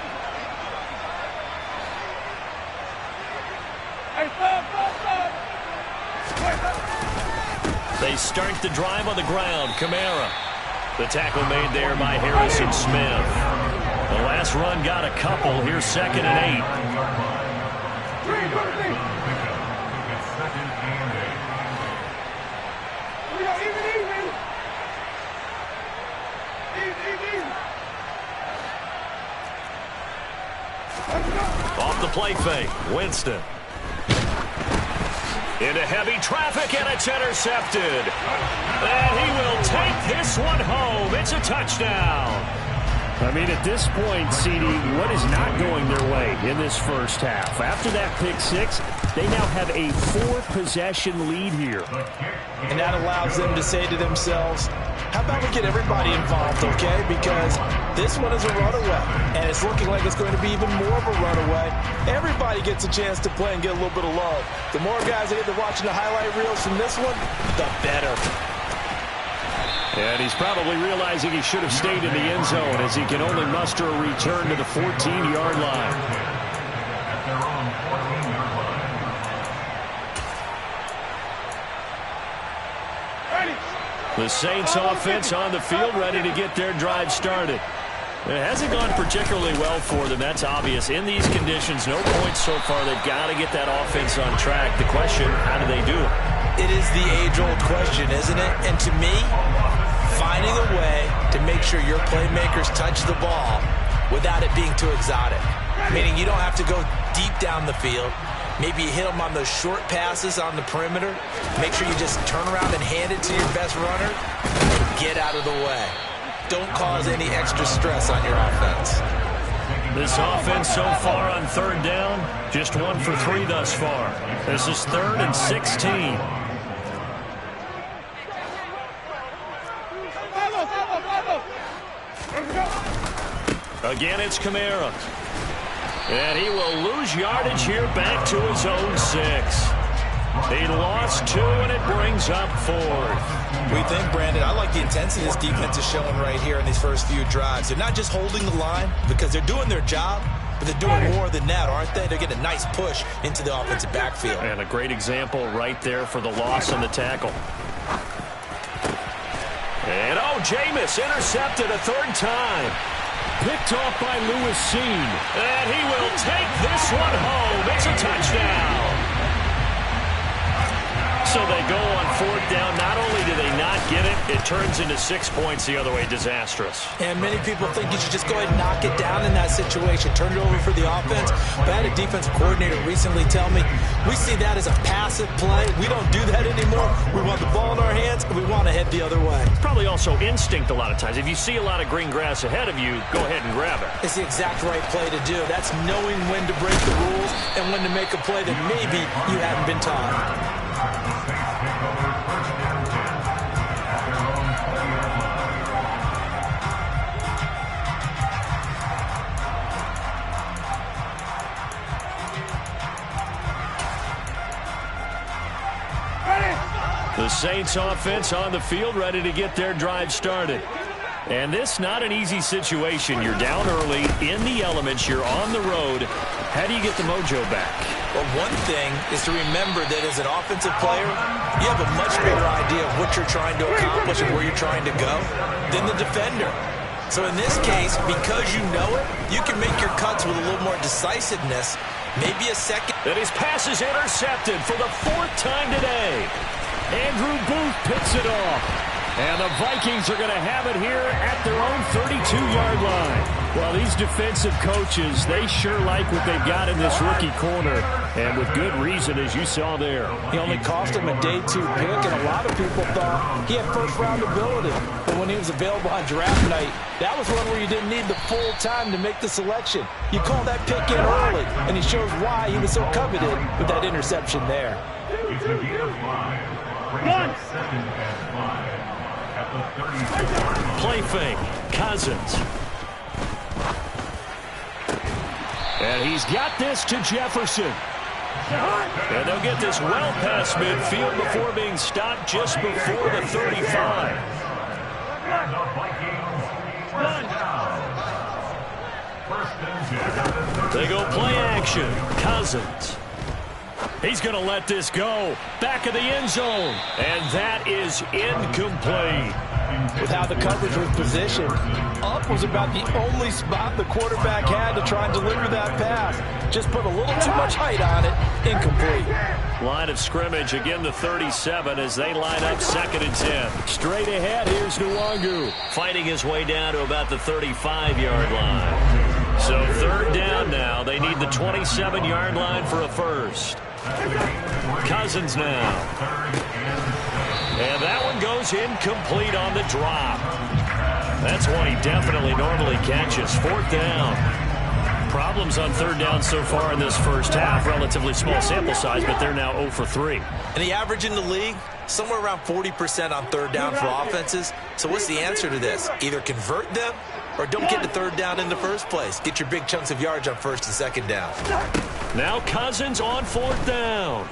They start the drive on the ground. Kamara. The tackle made there by Harrison Smith. The last run got a couple. Here's 2nd and 8. Off the play fake, Winston. Into heavy traffic, and it's intercepted. And he will take this one home. It's a touchdown. I mean, at this point, CD, what is not going their way in this first half? After that pick six, they now have a 4-possession lead here. And that allows them to say to themselves, how about we get everybody involved, okay? Because this one is a runaway, and it's looking like it's going to be even more of a runaway. Everybody gets a chance to play and get a little bit of love. The more guys that get to watching the highlight reels from this one, the better. And he's probably realizing he should have stayed in the end zone as he can only muster a return to the 14-yard line. At their own 14-yard line. The Saints offense on the field, ready to get their drive started. It hasn't gone particularly well for them, that's obvious. In these conditions, no points so far. They've got to get that offense on track. The question, how do they do it? It is the age-old question, isn't it? And to me, finding a way to make sure your playmakers touch the ball without it being too exotic. Meaning you don't have to go deep down the field. Maybe you hit them on those short passes on the perimeter. Make sure you just turn around and hand it to your best runner and get out of the way. Don't cause any extra stress on your offense. This offense so far on third down, just 1 for 3 thus far. This is 3rd and 16. Again, it's Kamara. And he will lose yardage here back to his own 6. He lost 2, and it brings up 4th. We think, Brandon, I like the intensity this defense is showing right here in these first few drives. They're not just holding the line because they're doing their job, but they're doing more than that, aren't they? They're getting a nice push into the offensive backfield. And a great example right there for the loss on the tackle. And, Jameis intercepted a 3rd time. Picked off by Lewis Cine. And he will take this one home. It's a touchdown. So they go on 4th down. Not only do they not get it, it turns into 6 points the other way. Disastrous. And many people think you should just go ahead and knock it down in that situation. Turn it over for the offense. But I had a defensive coordinator recently tell me, we see that as a passive play. We don't do that anymore. We want the ball in our hands, and we want to head the other way. Probably also instinct a lot of times. If you see a lot of green grass ahead of you, go ahead and grab it. It's the exact right play to do. That's knowing when to break the rules and when to make a play that maybe you haven't been taught. The Saints offense on the field, ready to get their drive started. And this not an easy situation. You're down early, in the elements, you're on the road. How do you get the mojo back? Well, one thing is to remember that as an offensive player, you have a much better idea of what you're trying to accomplish and where you're trying to go than the defender. So in this case, because you know it, you can make your cuts with a little more decisiveness, maybe a second. And his pass is intercepted for the 4th time today. Andrew Booth picks it off. And the Vikings are going to have it here at their own 32-yard line. Well, these defensive coaches, they sure like what they've got in this rookie corner. And with good reason, as you saw there. He only cost him a day 2 pick, and a lot of people thought he had first-round ability. But when he was available on draft night, that was one where you didn't need the full time to make the selection. You call that pick in early, and he shows why he was so coveted with that interception there. It's a gain of 5. Second and 5 at the 36-yard line. Play fake, Cousins. And he's got this to Jefferson. And they'll get this well past midfield before being stopped just before the 35. And the Vikings first down. First and 10. They go play action. Cousins. He's going to let this go. Back of the end zone. And that is incomplete. With how the coverage was positioned, up was about the only spot the quarterback had to try and deliver that pass. Just put a little too much height on it. Incomplete. Line of scrimmage, again the 37 as they line up 2nd and 10. Straight ahead, here's Nwangu. Fighting his way down to about the 35-yard line. So 3rd down now. They They need the 27-yard line for a first. Cousins now. And that one goes incomplete on the drop. That's one he definitely normally catches. Fourth down. Problems on third down so far in this first half. Relatively small sample size, but they're now 0 for 3. And the average in the league, somewhere around 40% on third down for offenses. So what's the answer to this? Either convert them or don't get to third down in the first place. Get your big chunks of yards on first and second down. Now Cousins on fourth down.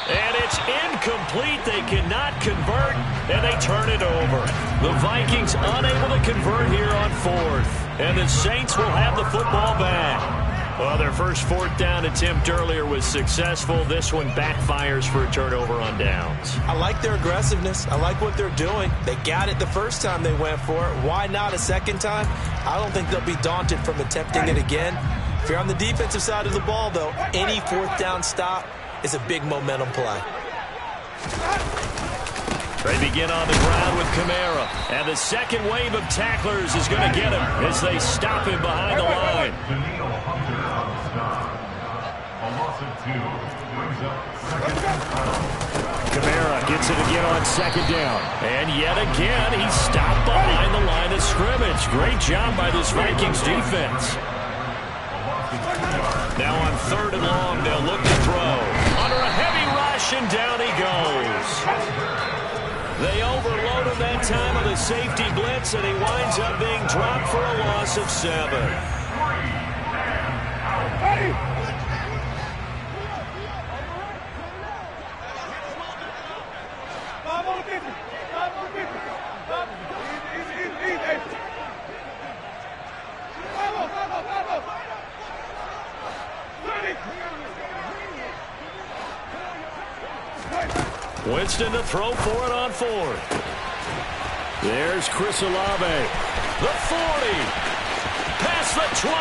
And it's incomplete. They cannot convert, and they turn it over. The Vikings unable to convert here on fourth. And the Saints will have the football back. Well, their first fourth down attempt earlier was successful. This one backfires for a turnover on downs. I like their aggressiveness. I like what they're doing. They got it the first time they went for it. Why not a second time? I don't think they'll be daunted from attempting it again. If you're on the defensive side of the ball, though, any fourth down stop is a big momentum play. They begin on the ground with Kamara. And the second wave of tacklers is going to get him as they stop him behind the line. Kamara gets it again on second down. And yet again, he's stopped behind the line of scrimmage. Great job by this Vikings defense. Now on third and long, they'll look to throw. Under a heavy rush, and down he goes. They overload him that time on the safety blitz, and he winds up being dropped for a loss of 7. Winston to throw for it on fourth. There's Chris Olave. The 40. Past the 20.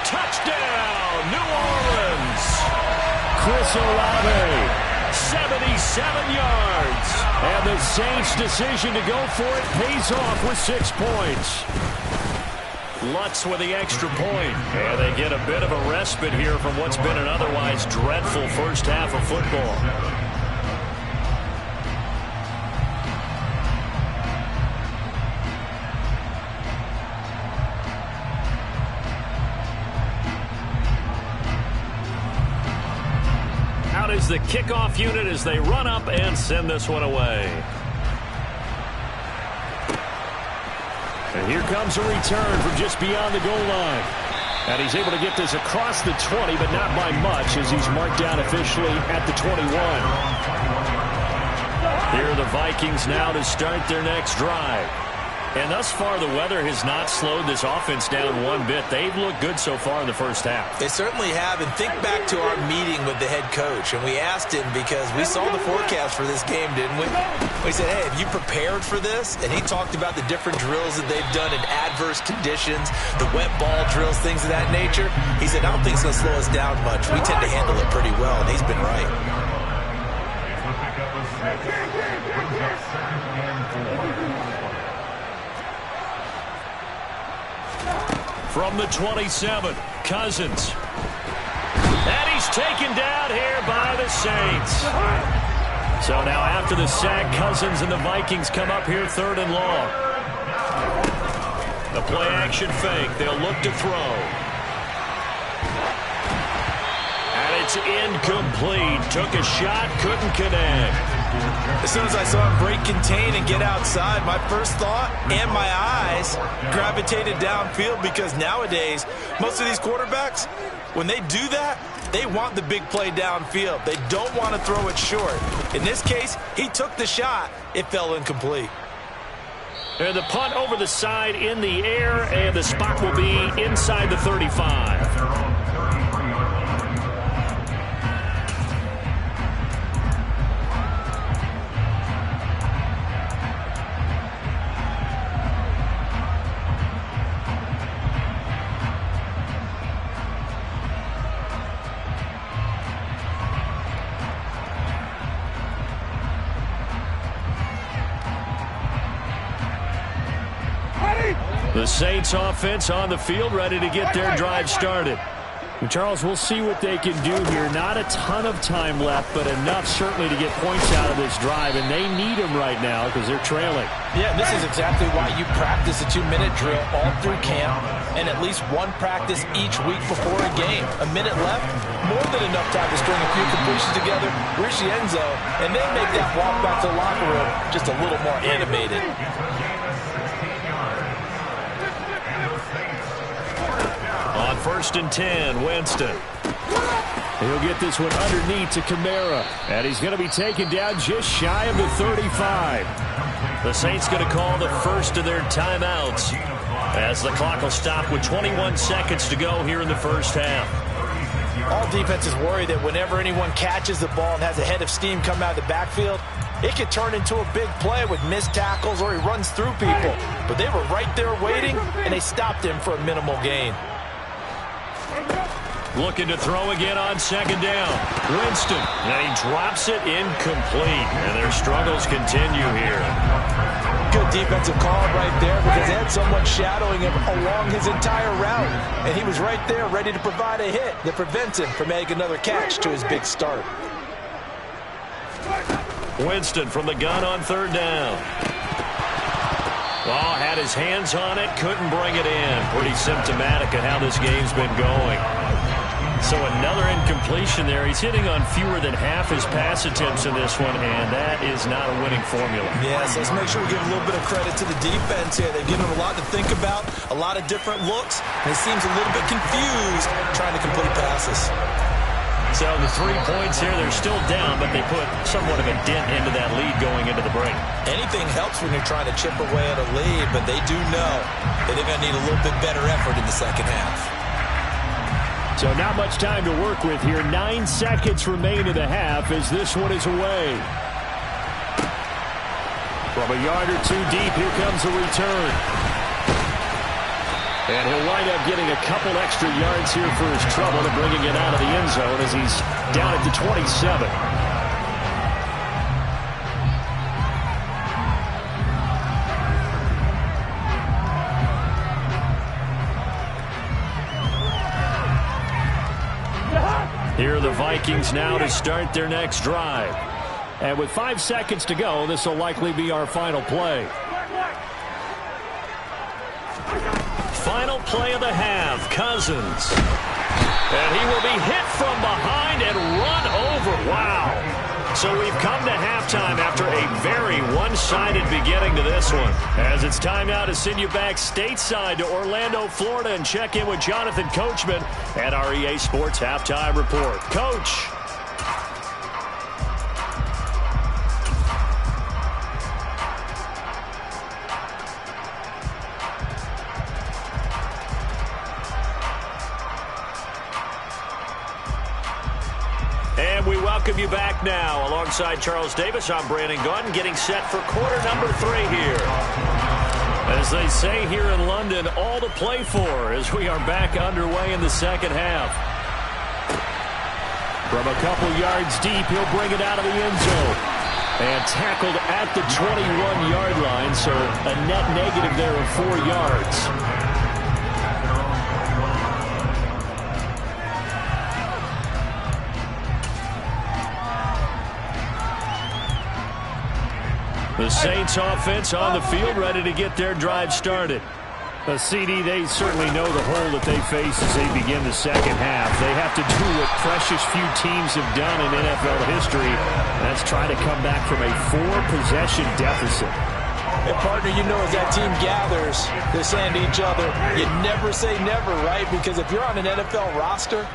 Touchdown, New Orleans. Chris Olave, 77 yards. And the Saints' decision to go for it pays off with 6 points. Lutz with the extra point. And they get a bit of a respite here from what's been an otherwise dreadful first half of football. Is the kickoff unit as they run up and send this one away. And here comes a return from just beyond the goal line. And he's able to get this across the 20, but not by much as he's marked down officially at the 21. Here are the Vikings now to start their next drive. And thus far, the weather has not slowed this offense down one bit. They've looked good so far in the first half. They certainly have. And think back to our meeting with the head coach. And we asked him because we saw the forecast for this game, didn't we? We said, hey, have you prepared for this? And he talked about the different drills that they've done in adverse conditions, the wet ball drills, things of that nature. He said, I don't think it's going to slow us down much. We tend to handle it pretty well, and he's been right. From the 27, Cousins. And he's taken down here by the Saints. So now after the sack, Cousins and the Vikings come up here third and long. The play action fake. They'll look to throw. And it's incomplete. Took a shot, couldn't connect. As soon as I saw him break contain and get outside, my first thought and my eyes gravitated downfield because nowadays, most of these quarterbacks, when they do that, they want the big play downfield. They don't want to throw it short. In this case, he took the shot. It fell incomplete. And the punt over the side in the air, and the spot will be inside the 35. The Saints offense on the field, ready to get their drive started. And Charles, we'll see what they can do here. Not a ton of time left, but enough certainly to get points out of this drive, and they need them right now because they're trailing. Yeah, this is exactly why you practice a 2-minute drill all through camp and at least one practice each week before a game. A minute left, more than enough time to string a few completions together, reach the end zone, and then make that walk back to the locker room just a little more animated. On 1st and 10, Winston. He'll get this one underneath to Kamara. And he's going to be taken down just shy of the 35. The Saints going to call the first of their timeouts as the clock will stop with 21 seconds to go here in the first half. All defenses worry that whenever anyone catches the ball and has a head of steam come out of the backfield, it could turn into a big play with missed tackles or he runs through people. But they were right there waiting, and they stopped him for a minimal gain. Looking to throw again on 2nd down. Winston, and he drops it incomplete. And their struggles continue here. Good defensive call right there because they had someone shadowing him along his entire route. And he was right there ready to provide a hit that prevents him from making another catch to his big start. Winston from the gun on 3rd down. Oh, had his hands on it, couldn't bring it in. Pretty symptomatic of how this game's been going. So another incompletion there. He's hitting on fewer than half his pass attempts in this one, and that is not a winning formula. Yes, let's make sure we give a little bit of credit to the defense here. They've given him a lot to think about, a lot of different looks, and he seems a little bit confused trying to complete passes. So the 3 points here, they're still down, but they put somewhat of a dent into that lead going into the break. Anything helps when you're trying to chip away at a lead, but they do know that they're going to need a little bit better effort in the second half. So not much time to work with here. 9 seconds remain in the half as this one is away. From a yard or two deep, here comes the return. And he'll wind up getting a couple extra yards here for his trouble and bringing it out of the end zone as he's down at the 27. Here are the Vikings now to start their next drive. And with 5 seconds to go, this will likely be our final play. Final play of the half, Cousins. And he will be hit from behind and run over. Wow. So we've come to halftime after a very one-sided beginning to this one. As it's time now to send you back stateside to Orlando, Florida, and check in with Jonathan Coachman at our EA Sports Halftime Report. Coach. And we welcome you back now. Alongside Charles Davis, I'm Brandon Gaudin, getting set for quarter number 3 here. As they say here in London, all to play for as we are back underway in the second half. From a couple yards deep, he'll bring it out of the end zone. And tackled at the 21-yard line, so a net negative there of 4 yards. The Saints offense on the field, ready to get their drive started. A CD, they certainly know the hole that they face as they begin the second half. They have to do what precious few teams have done in NFL history. That's try to come back from a 4-possession deficit. And partner, you know, as that team gathers, they're saying to each other, you never say never, right? Because if you're on an NFL roster,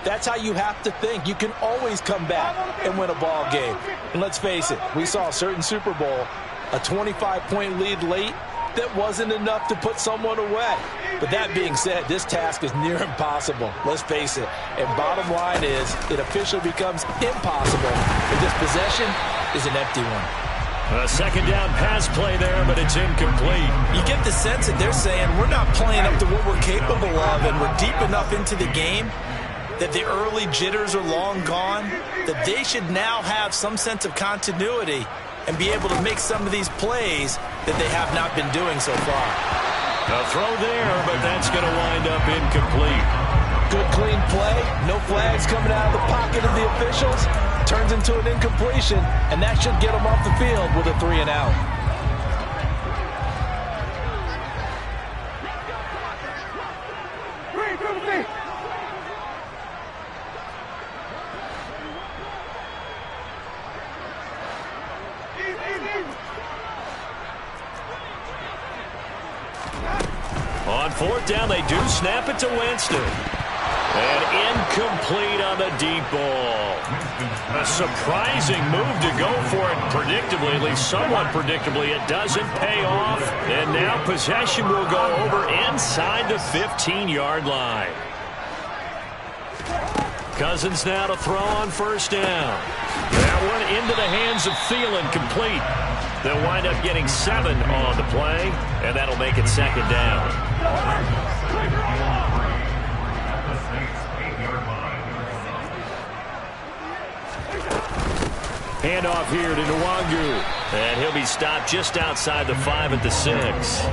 that's how you have to think. You can always come back and win a ball game. And let's face it, we saw a certain Super Bowl, a 25-point lead late, that wasn't enough to put someone away. But that being said, this task is near impossible. Let's face it. And bottom line is, it officially becomes impossible if this possession is an empty one. A second down pass play there, but it's incomplete. You get the sense that they're saying we're not playing up to what we're capable of, and we're deep enough into the game that the early jitters are long gone, that they should now have some sense of continuity and be able to make some of these plays that they have not been doing so far. A throw there, but that's going to wind up incomplete. Good clean play. No flags coming out of the pocket of the officials. Turns into an incompletion, and that should get them off the field with a 3 and out. On 4th down, they do snap it to Winston. And incomplete on the deep ball. A surprising move to go for it predictably, at least somewhat predictably. It doesn't pay off. And now possession will go over inside the 15-yard line. Cousins now to throw on 1st down. That one into the hands of Thielen, complete. They'll wind up getting 7 on the play, and that'll make it 2nd down. Handoff here to Nwangu, and he'll be stopped just outside the 5 at the 6.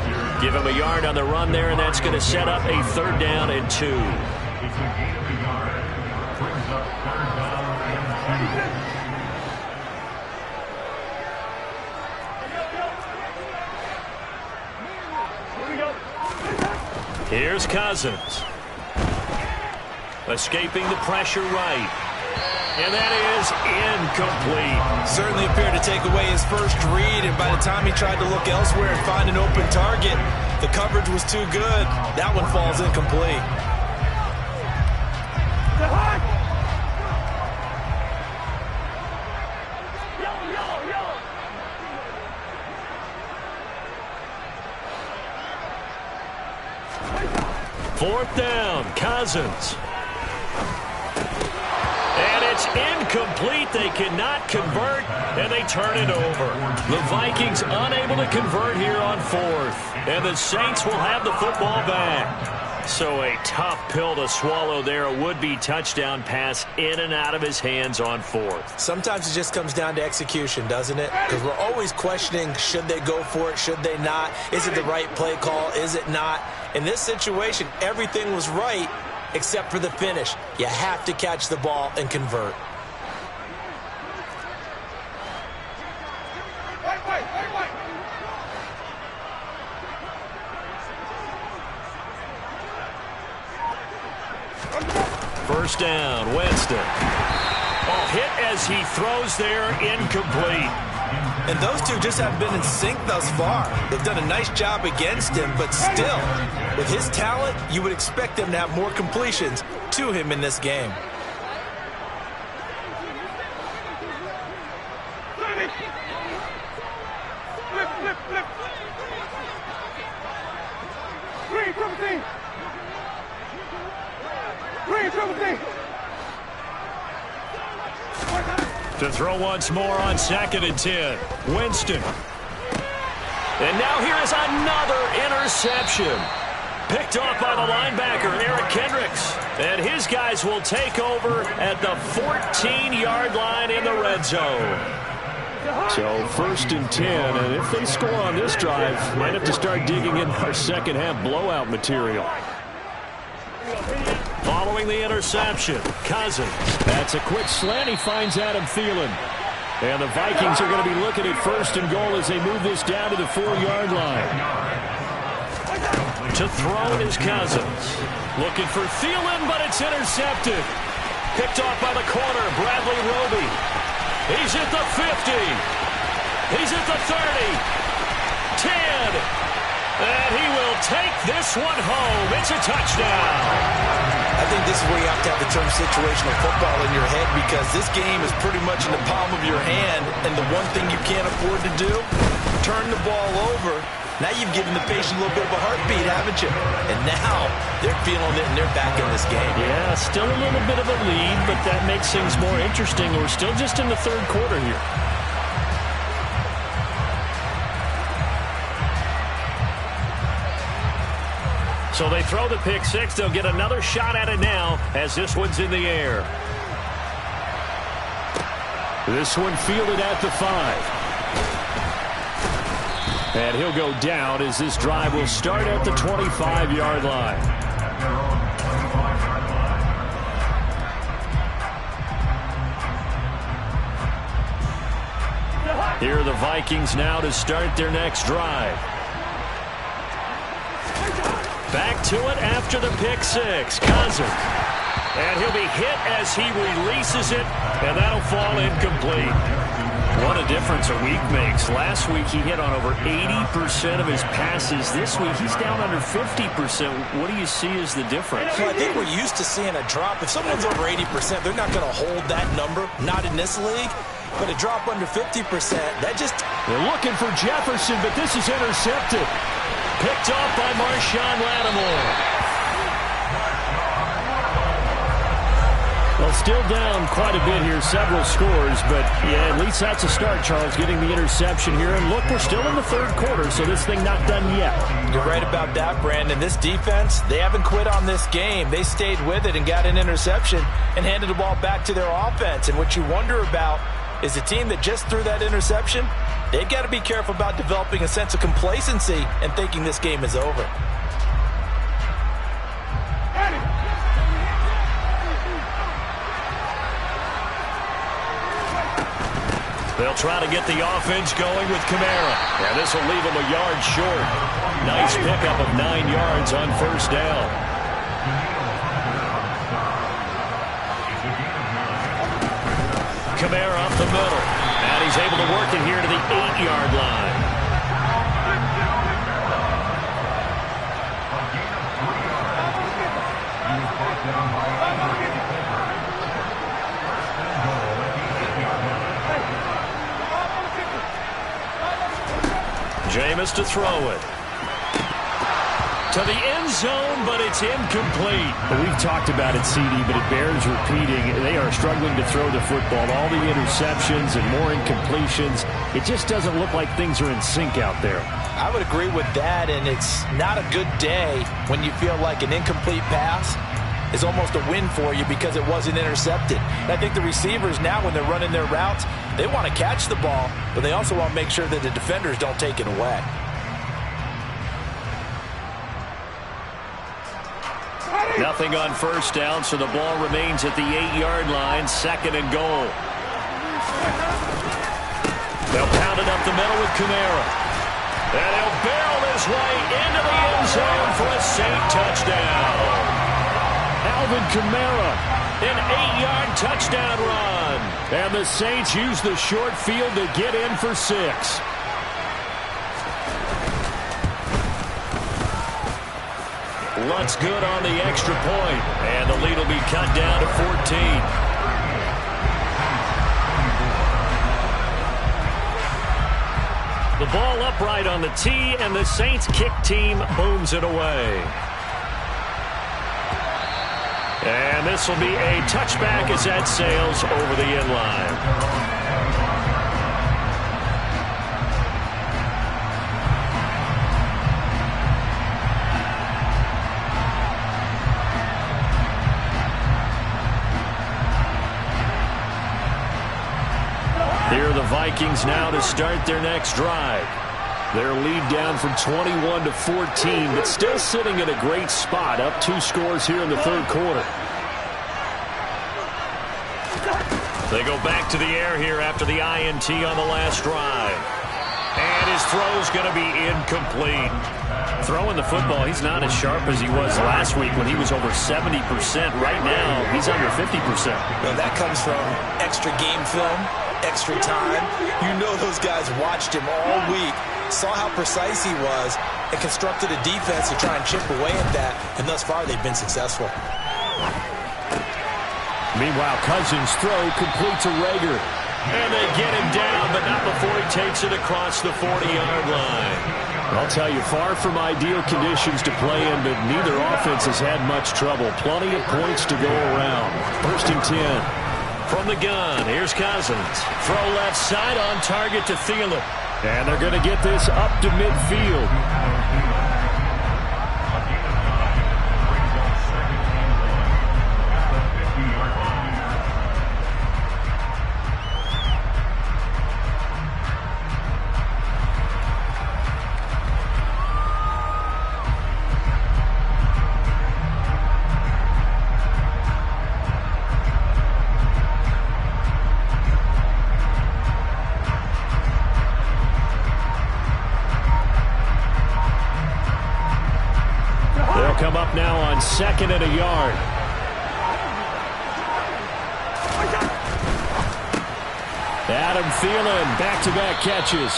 Give him a yard on the run there, and that's going to set up a 3rd down and 2. Here's Cousins. Escaping the pressure right. And that is incomplete. Certainly appeared to take away his first read, and by the time he tried to look elsewhere and find an open target, the coverage was too good. That one falls incomplete. Fourth down, Cousins. And it's incomplete. They cannot convert, and they turn it over. The Vikings unable to convert here on 4th, and the Saints will have the football back. So a tough pill to swallow there. A would-be touchdown pass in and out of his hands on 4th. Sometimes it just comes down to execution, doesn't it? Because we're always questioning, should they go for it, should they not? Is it the right play call, is it not? In this situation, everything was right except for the finish. You have to catch the ball and convert. First down, Winston. Oh, hit as he throws there, incomplete. And those two just haven't been in sync thus far. They've done a nice job against him, but still, with his talent, you would expect them to have more completions to him in this game. To throw once more on 2nd and 10. Winston. And now here is another interception. Picked off by the linebacker, Eric Kendricks. And his guys will take over at the 14-yard line in the red zone. So 1st and 10, and if they score on this drive, might have to start digging in our second-half blowout material. Following the interception, Cousins. That's a quick slant. He finds Adam Thielen. And the Vikings are going to be looking at 1st and goal as they move this down to the 4-yard line. To throw is Cousins. Looking for Thielen, but it's intercepted. Picked off by the corner, Bradley Roby. He's at the 50. He's at the 30. 10. And he will take this one home. It's a touchdown. I think this is where you have to have the term situational football in your head, because this game is pretty much in the palm of your hand, and the one thing you can't afford to do, turn the ball over. Now you've given the patient a little bit of a heartbeat, haven't you? And now they're feeling it, and they're back in this game. Yeah, still a little bit of a lead, but that makes things more interesting. We're still just in the 3rd quarter here. So they throw the pick 6. They'll get another shot at it now as this one's in the air. This one fielded at the 5. And he'll go down as this drive will start at the 25-yard line. Here are the Vikings now to start their next drive. Back to it after the pick six. Cousins. And he'll be hit as he releases it, and that'll fall incomplete. What a difference a week makes. Last week he hit on over 80% of his passes. This week he's down under 50%. What do you see as the difference? Well, I think we're used to seeing a drop. If someone's over 80%, they're not going to hold that number. Not in this league. But a drop under 50%, that just... They're looking for Jefferson, but this is intercepted. Picked off by Marshawn Lattimore. Well, still down quite a bit here, several scores, but yeah, at least that's a start, Charles, getting the interception here. And look, we're still in the third quarter, so this thing not done yet. You're right about that, Brandon. This defense, they haven't quit on this game. They stayed with it and got an interception and handed the ball back to their offense. And what you wonder about is a team that just threw that interception, they've got to be careful about developing a sense of complacency and thinking this game is over. They'll try to get the offense going with Kamara. And this will leave him a yard short. Nice pickup of 9 yards on first down. Kamara up the middle. And he's able to work it here to the 8-yard line. Jameis to throw it. To the end zone, but it's incomplete. We've talked about it, CD, but it bears repeating. They are struggling to throw the football. All the interceptions and more incompletions. It just doesn't look like things are in sync out there. I would agree with that, and it's not a good day when you feel like an incomplete pass is almost a win for you because it wasn't intercepted. And I think the receivers now, when they're running their routes, they want to catch the ball, but they also want to make sure that the defenders don't take it away. Nothing on first down, so the ball remains at the 8-yard line, 2nd and goal. They'll pound it up the middle with Kamara. And he'll barrel his way into the end zone for a Saint touchdown. Alvin Kamara, an 8-yard touchdown run. And the Saints use the short field to get in for 6. Luntz good on the extra point, and the lead will be cut down to 14. The ball upright on the tee, and the Saints kick team booms it away. And this will be a touchback as that sails over the end line. Here are the Vikings now to start their next drive. Their lead down from 21 to 14, but still sitting in a great spot, up 2 scores here in the third quarter. They go back to the air here after the INT on the last drive. And his throw's going to be incomplete. Throwing the football, he's not as sharp as he was last week when he was over 70%. Right now, he's under 50%. Well, that comes from extra game film, extra time. You know those guys watched him all week, saw how precise he was, and constructed a defense to try and chip away at that, and thus far they've been successful. Meanwhile, Cousins' throw complete to Rager. And they get him down, but not before he takes it across the 40-yard line. I'll tell you, far from ideal conditions to play in, but neither offense has had much trouble. Plenty of points to go around. 1st and 10. From the gun, here's Cousins. Throw left side on target to Thielen. And they're going to get this up to midfield. 2nd and a yard. Adam Thielen, back-to-back catches.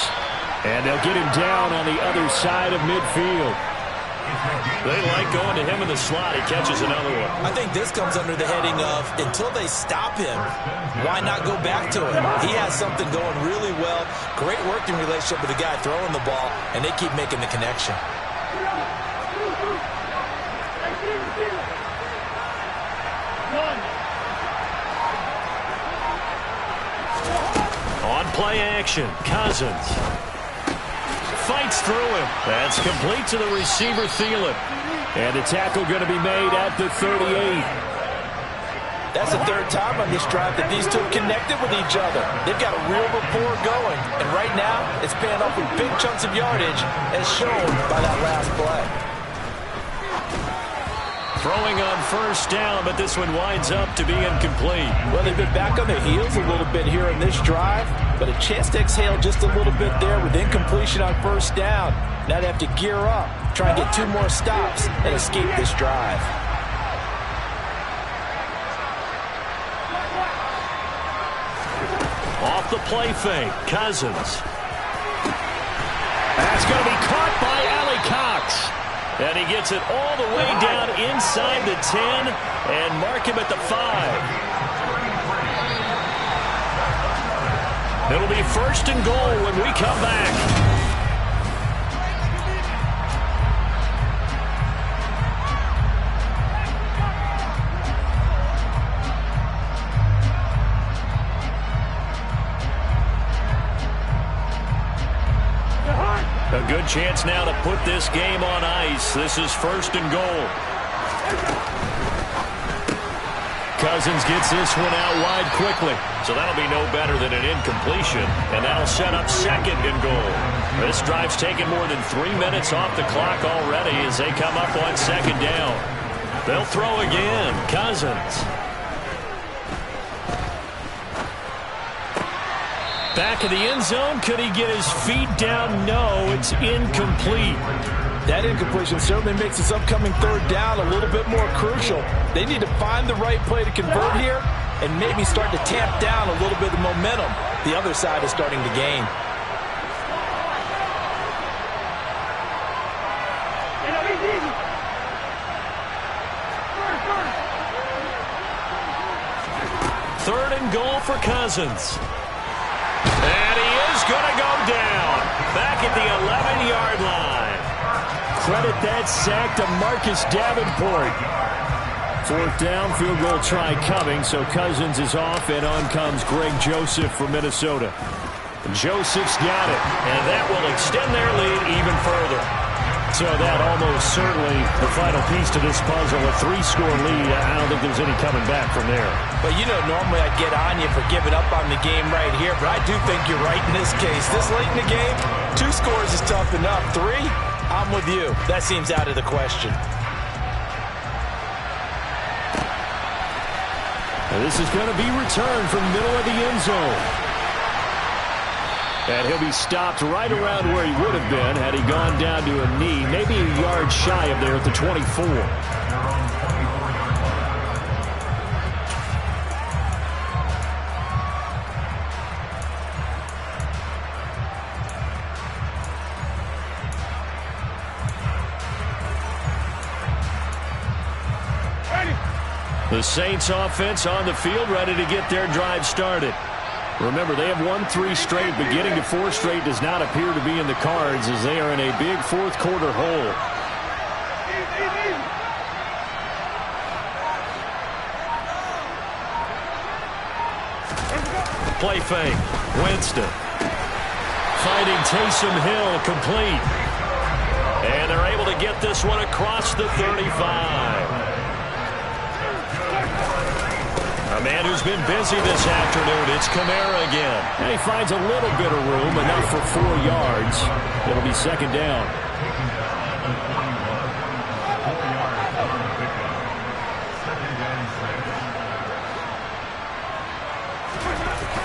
And they'll get him down on the other side of midfield. They like going to him in the slot. He catches another one. I think this comes under the heading of, until they stop him, why not go back to him? He has something going really well. Great working relationship with the guy throwing the ball, and they keep making the connection. On play action, Cousins fights through him. That's complete to the receiver, Thielen. And the tackle going to be made at the 38. That's the third time on this drive that these two have connected with each other. They've got a real rapport going. And right now, it's paying off with big chunks of yardage, as shown by that last play. Throwing on first down, but this one winds up to be incomplete. Well, they've been back on their heels a little bit here in this drive, but a chance to exhale just a little bit there with incompletion on first down. Now they have to gear up, try and get 2 more stops, and escape this drive. Off the play fake, Cousins. That's going to be caught by Ali Cox. And he gets it all the way down inside the 10 and mark him at the 5. It'll be 1st and goal when we come back. A good chance now to put this game on ice. This is 1st and goal. Cousins gets this one out wide quickly. So that'll be no better than an incompletion. And that'll set up 2nd and goal. This drive's taken more than 3 minutes off the clock already as they come up on 2nd down. They'll throw again. Cousins. Back in the end zone. Could he get his feet down? No, it's incomplete. That incompletion certainly makes this upcoming 3rd down a little bit more crucial. They need to find the right play to convert here and maybe start to tamp down a little bit of momentum the other side is starting to gain. Third and goal for Cousins. And he is going to go down back at the 11-yard line. Credit that sack to Marcus Davenport. 4th down, field goal try coming, so Cousins is off, and on comes Greg Joseph from Minnesota. Joseph's got it, and that will extend their lead even further. So that almost certainly the final piece to this puzzle, a 3-score lead. I don't think there's any coming back from there. But you know, normally I'd get on you for giving up on the game right here, but I do think you're right in this case. This late in the game, 2 scores is tough enough. 3, I'm with you. That seems out of the question. And this is going to be returned from middle of the end zone. And he'll be stopped right around where he would have been had he gone down to a knee, maybe a yard shy of there at the 24. The Saints offense on the field, ready to get their drive started. Remember, they have won 3 straight, but getting to 4 straight does not appear to be in the cards as they are in a big 4th quarter hole. Play fake. Winston. Finding Taysom Hill complete. And they're able to get this one across the 35. A man who's been busy this afternoon, it's Kamara again. And he finds a little bit of room, enough for 4 yards. It'll be 2nd down.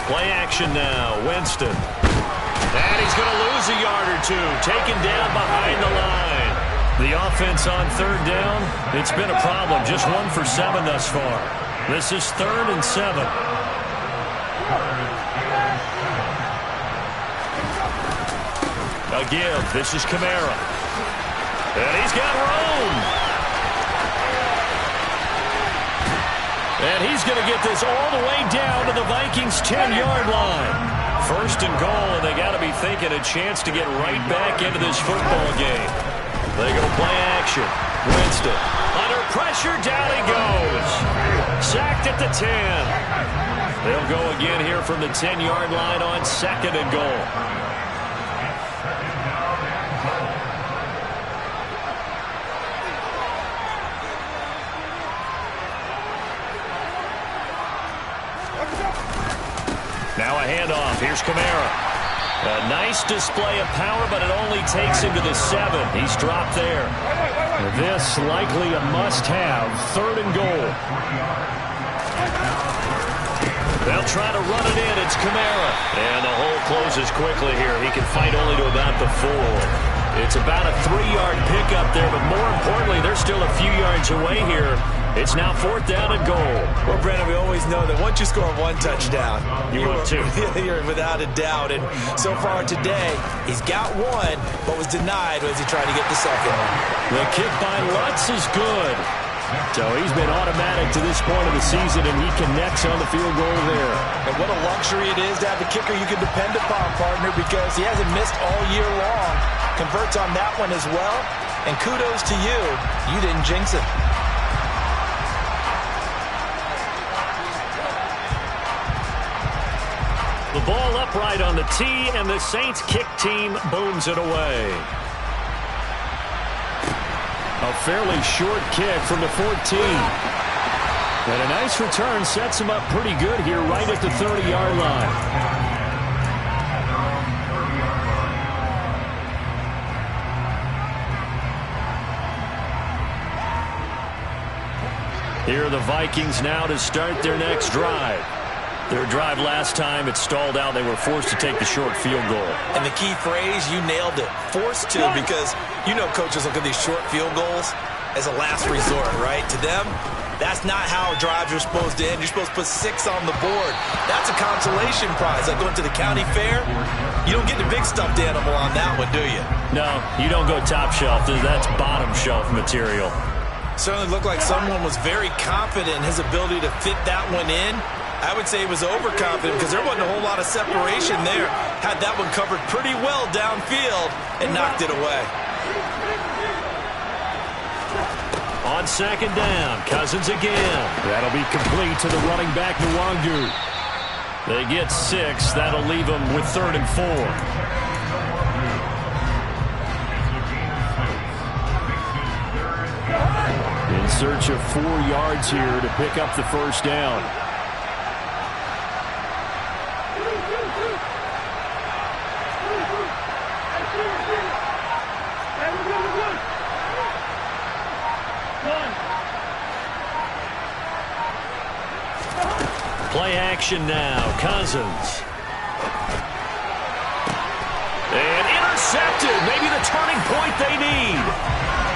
Play action now, Winston. And he's going to lose a yard or 2, taken down behind the line. The offense on third down, it's been a problem. Just 1 for 7 thus far. This is 3rd and 7. A give. This is Kamara. And he's got room. And he's going to get this all the way down to the Vikings' 10-yard line. 1st and goal, and they got to be thinking a chance to get right back into this football game. They go play action. Winston under pressure, down he goes. Sacked at the 10. They'll go again here from the 10-yard line on 2nd and goal. Now a handoff. Here's Kamara. A nice display of power, but it only takes him to the 7. He's dropped there. This likely a must-have. 3rd and goal. They'll try to run it in. It's Kamara. And the hole closes quickly here. He can fight only to about the 4. It's about a 3-yard pickup there, but more importantly, they're still a few yards away here. It's now 4th down and goal. Well, Brandon, we always know that once you score 1 touchdown, you're without a doubt. And so far today, he's got 1, but was denied as he tried to get the 2nd one. The kick by Lutz is good. So he's been automatic to this point of the season, and he connects on the field goal there. And what a luxury it is to have a kicker you can depend upon, partner, because he hasn't missed all year long. Converts on that one as well. And kudos to you. You didn't jinx it. The ball upright on the tee, and the Saints kick team booms it away. A fairly short kick from the 14. And a nice return sets him up pretty good here right at the 30-yard line. Here are the Vikings now to start their next drive. Their drive last time, it stalled out. They were forced to take the short field goal. And the key phrase, you nailed it. Forced to, because you know coaches look at these short field goals as a last resort, right? To them, that's not how drives are supposed to end. You're supposed to put 6 on the board. That's a consolation prize. Like going to the county fair, you don't get the big stuffed animal on that one, do you? No, you don't go top shelf. That's bottom shelf material. Certainly looked like someone was very confident in his ability to fit that one in. I would say he was overconfident because there wasn't a whole lot of separation there. Had that one covered pretty well downfield and knocked it away. On 2nd down, Cousins again. That'll be complete to the running back, Nwangu. They get 6. That'll leave them with 3rd and 4. In search of 4 yards here to pick up the 1st down. Play action now. Cousins. And intercepted. Maybe the turning point they need.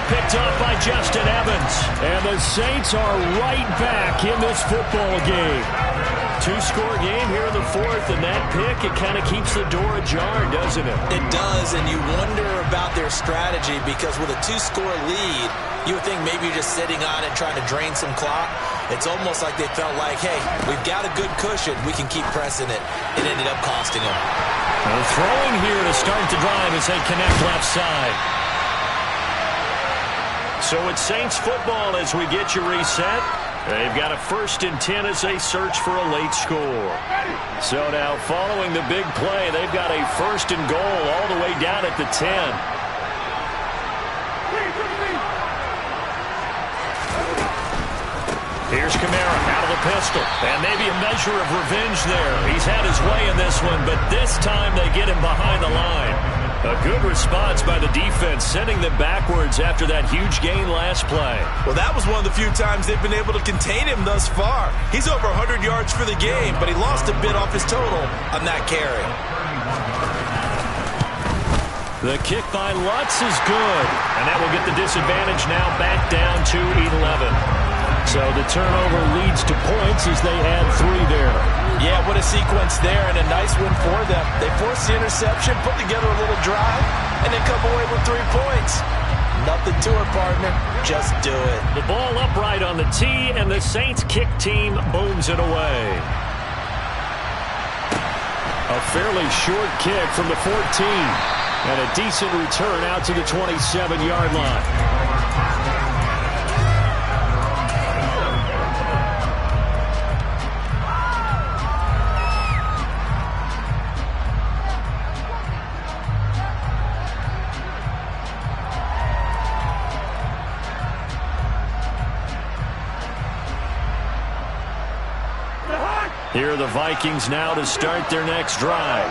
Picked up by Justin Evans. And the Saints are right back in this football game. 2-score game here in the 4th, and that pick, it kind of keeps the door ajar, doesn't it? It does, and you wonder about their strategy because with a 2-score lead, you would think maybe you're just sitting on it trying to drain some clock. It's almost like they felt like, hey, we've got a good cushion. We can keep pressing it. It ended up costing them. Well, throwing here to start the drive as they connect left side. So it's Saints football as we get you reset. They've got a 1st and 10 as they search for a late score. So now following the big play, they've got a 1st and goal all the way down at the 10. Here's Kamara out of the pistol. And maybe a measure of revenge there. He's had his way in this one, but this time they get him behind the line. A good response by the defense, sending them backwards after that huge gain last play. Well, that was one of the few times they've been able to contain him thus far. He's over 100 yards for the game, but he lost a bit off his total on that carry. The kick by Lutz is good. And that will get the disadvantage now back down to 11. So the turnover leads to points as they add 3 there. Yeah, what a sequence there, and a nice win for them. They forced the interception, put together a little drive, and then come away with 3 points. Nothing to it, partner. Just do it. The ball upright on the tee, and the Saints kick team booms it away. A fairly short kick from the 14. And a decent return out to the 27-yard line. Here are the Vikings now to start their next drive.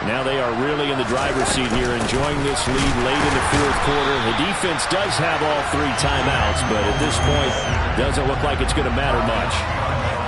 Now they are really in the driver's seat here, enjoying this lead late in the 4th quarter. The defense does have all 3 timeouts, but at this point, doesn't look like it's going to matter much.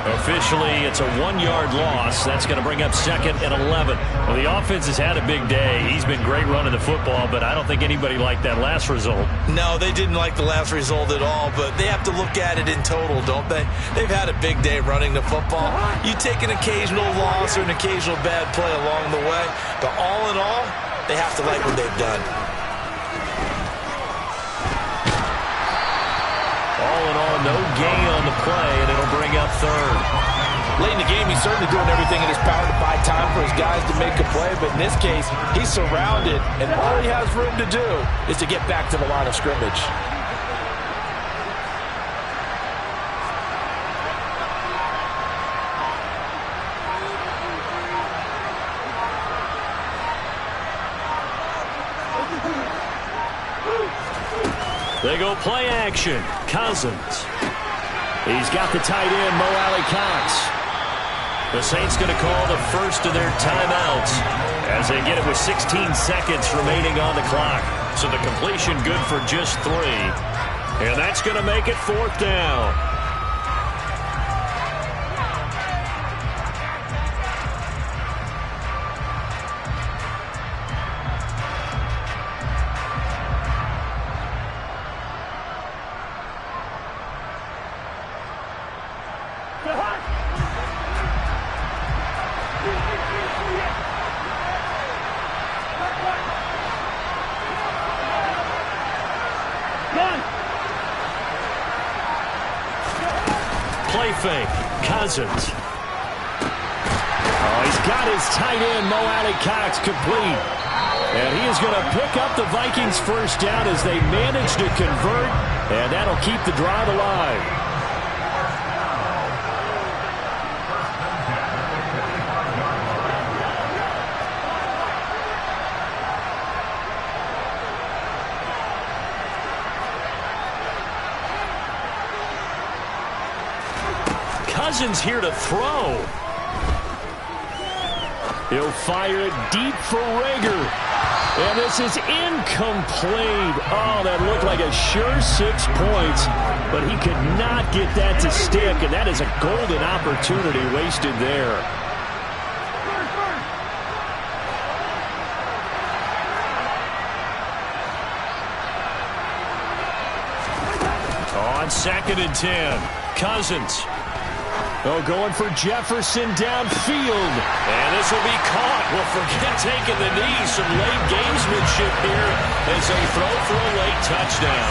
Officially, it's a 1-yard loss. That's going to bring up 2nd and 11. Well, the offense has had a big day. He's been great running the football, but I don't think anybody liked that last result. No, they didn't like the last result at all, but they have to look at it in total, don't they? They've had a big day running the football. You take an occasional loss or an occasional bad play along the way, but all in all, they have to like what they've done. All in all, no gain on the play, and it'll bring up 3rd. Late in the game, he's certainly doing everything in his power to buy time for his guys to make a play, but in this case, he's surrounded, and all he has room to do is to get back to the line of scrimmage. They go play action. Cousins. He's got the tight end, Mo Alley-Cox. The Saints going to call the first of their timeouts as they get it with 16 seconds remaining on the clock. So the completion good for just 3. And that's going to make it 4th down. Play fake. Cousins. Oh, he's got his tight end, Mo Alley-Cox, complete. And he is going to pick up the Vikings' first down as they manage to convert, and that'll keep the drive alive. Cousins here to throw. He'll fire it deep for Rager. And this is incomplete. Oh, that looked like a sure 6 points, but he could not get that to stick, and that is a golden opportunity wasted there. On 2nd and 10, Cousins. Oh, going for Jefferson downfield. And this will be caught. Well, forget taking the knee. Some late gamesmanship here as they throw for a late touchdown.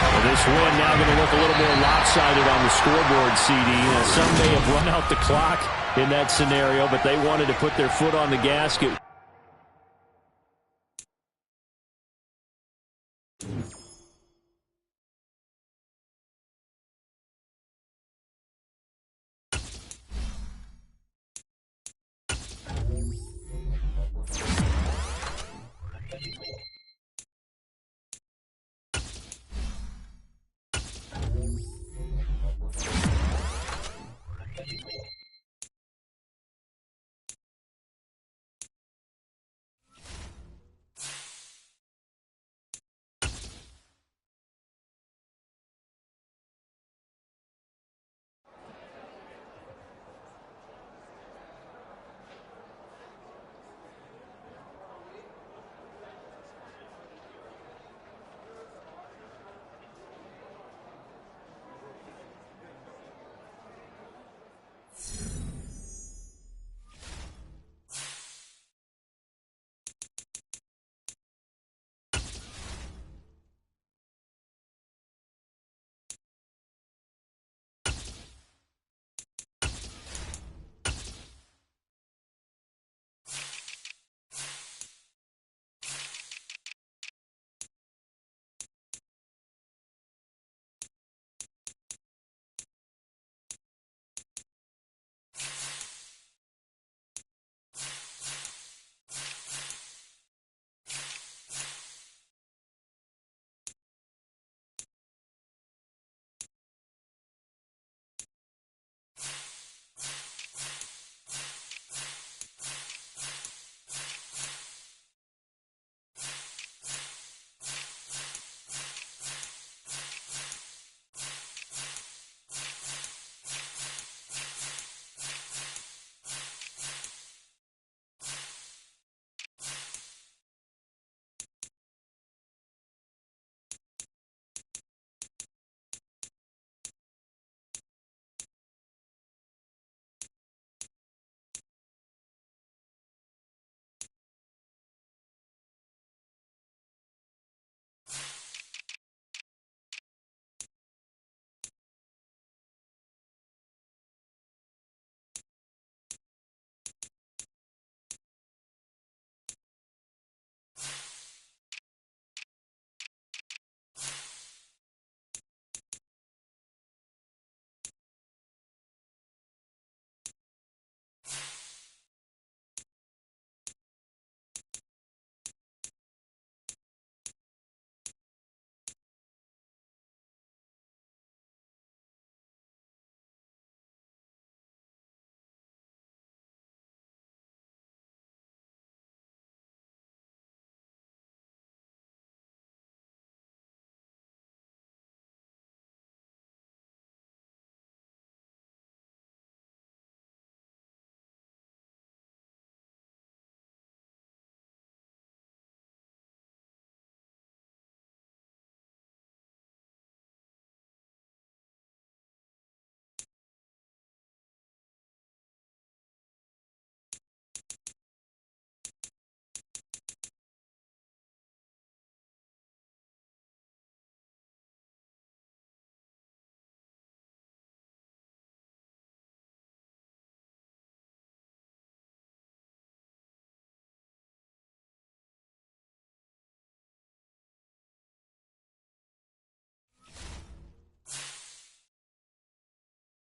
Well, this win now going to look a little more lopsided on the scoreboard, CD. Some may have run out the clock in that scenario, but they wanted to put their foot on the gasket.